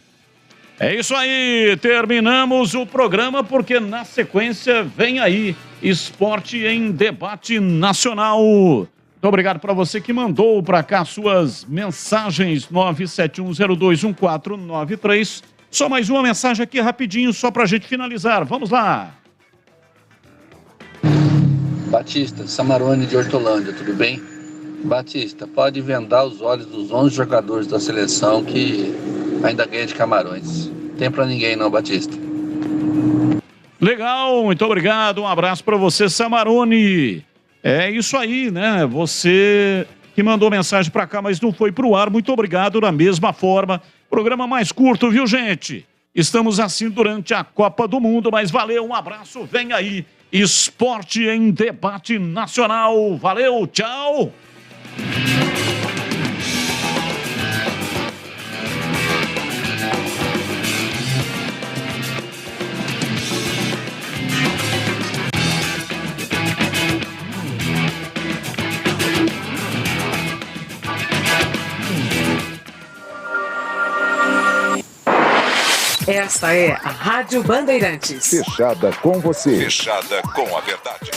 É isso aí, terminamos o programa porque na sequência vem aí Esporte em Debate Nacional. Muito obrigado para você que mandou para cá suas mensagens 971021493. Só mais uma mensagem aqui rapidinho, só para a gente finalizar. Vamos lá. Batista, Samarone de Hortolândia, tudo bem? Batista, pode vendar os olhos dos 11 jogadores da seleção que ainda ganha de Camarões. Tem pra ninguém não, Batista. Legal, muito obrigado. Um abraço para você, Samarone. É isso aí, né? Você que mandou mensagem para cá, mas não foi pro ar. Muito obrigado da mesma forma. Programa mais curto, viu, gente? Estamos assim durante a Copa do Mundo, mas valeu, um abraço. Vem aí, Esporte em Debate Nacional. Valeu, tchau. Esta é a Rádio Bandeirantes. Fechada com você. Fechada com a verdade.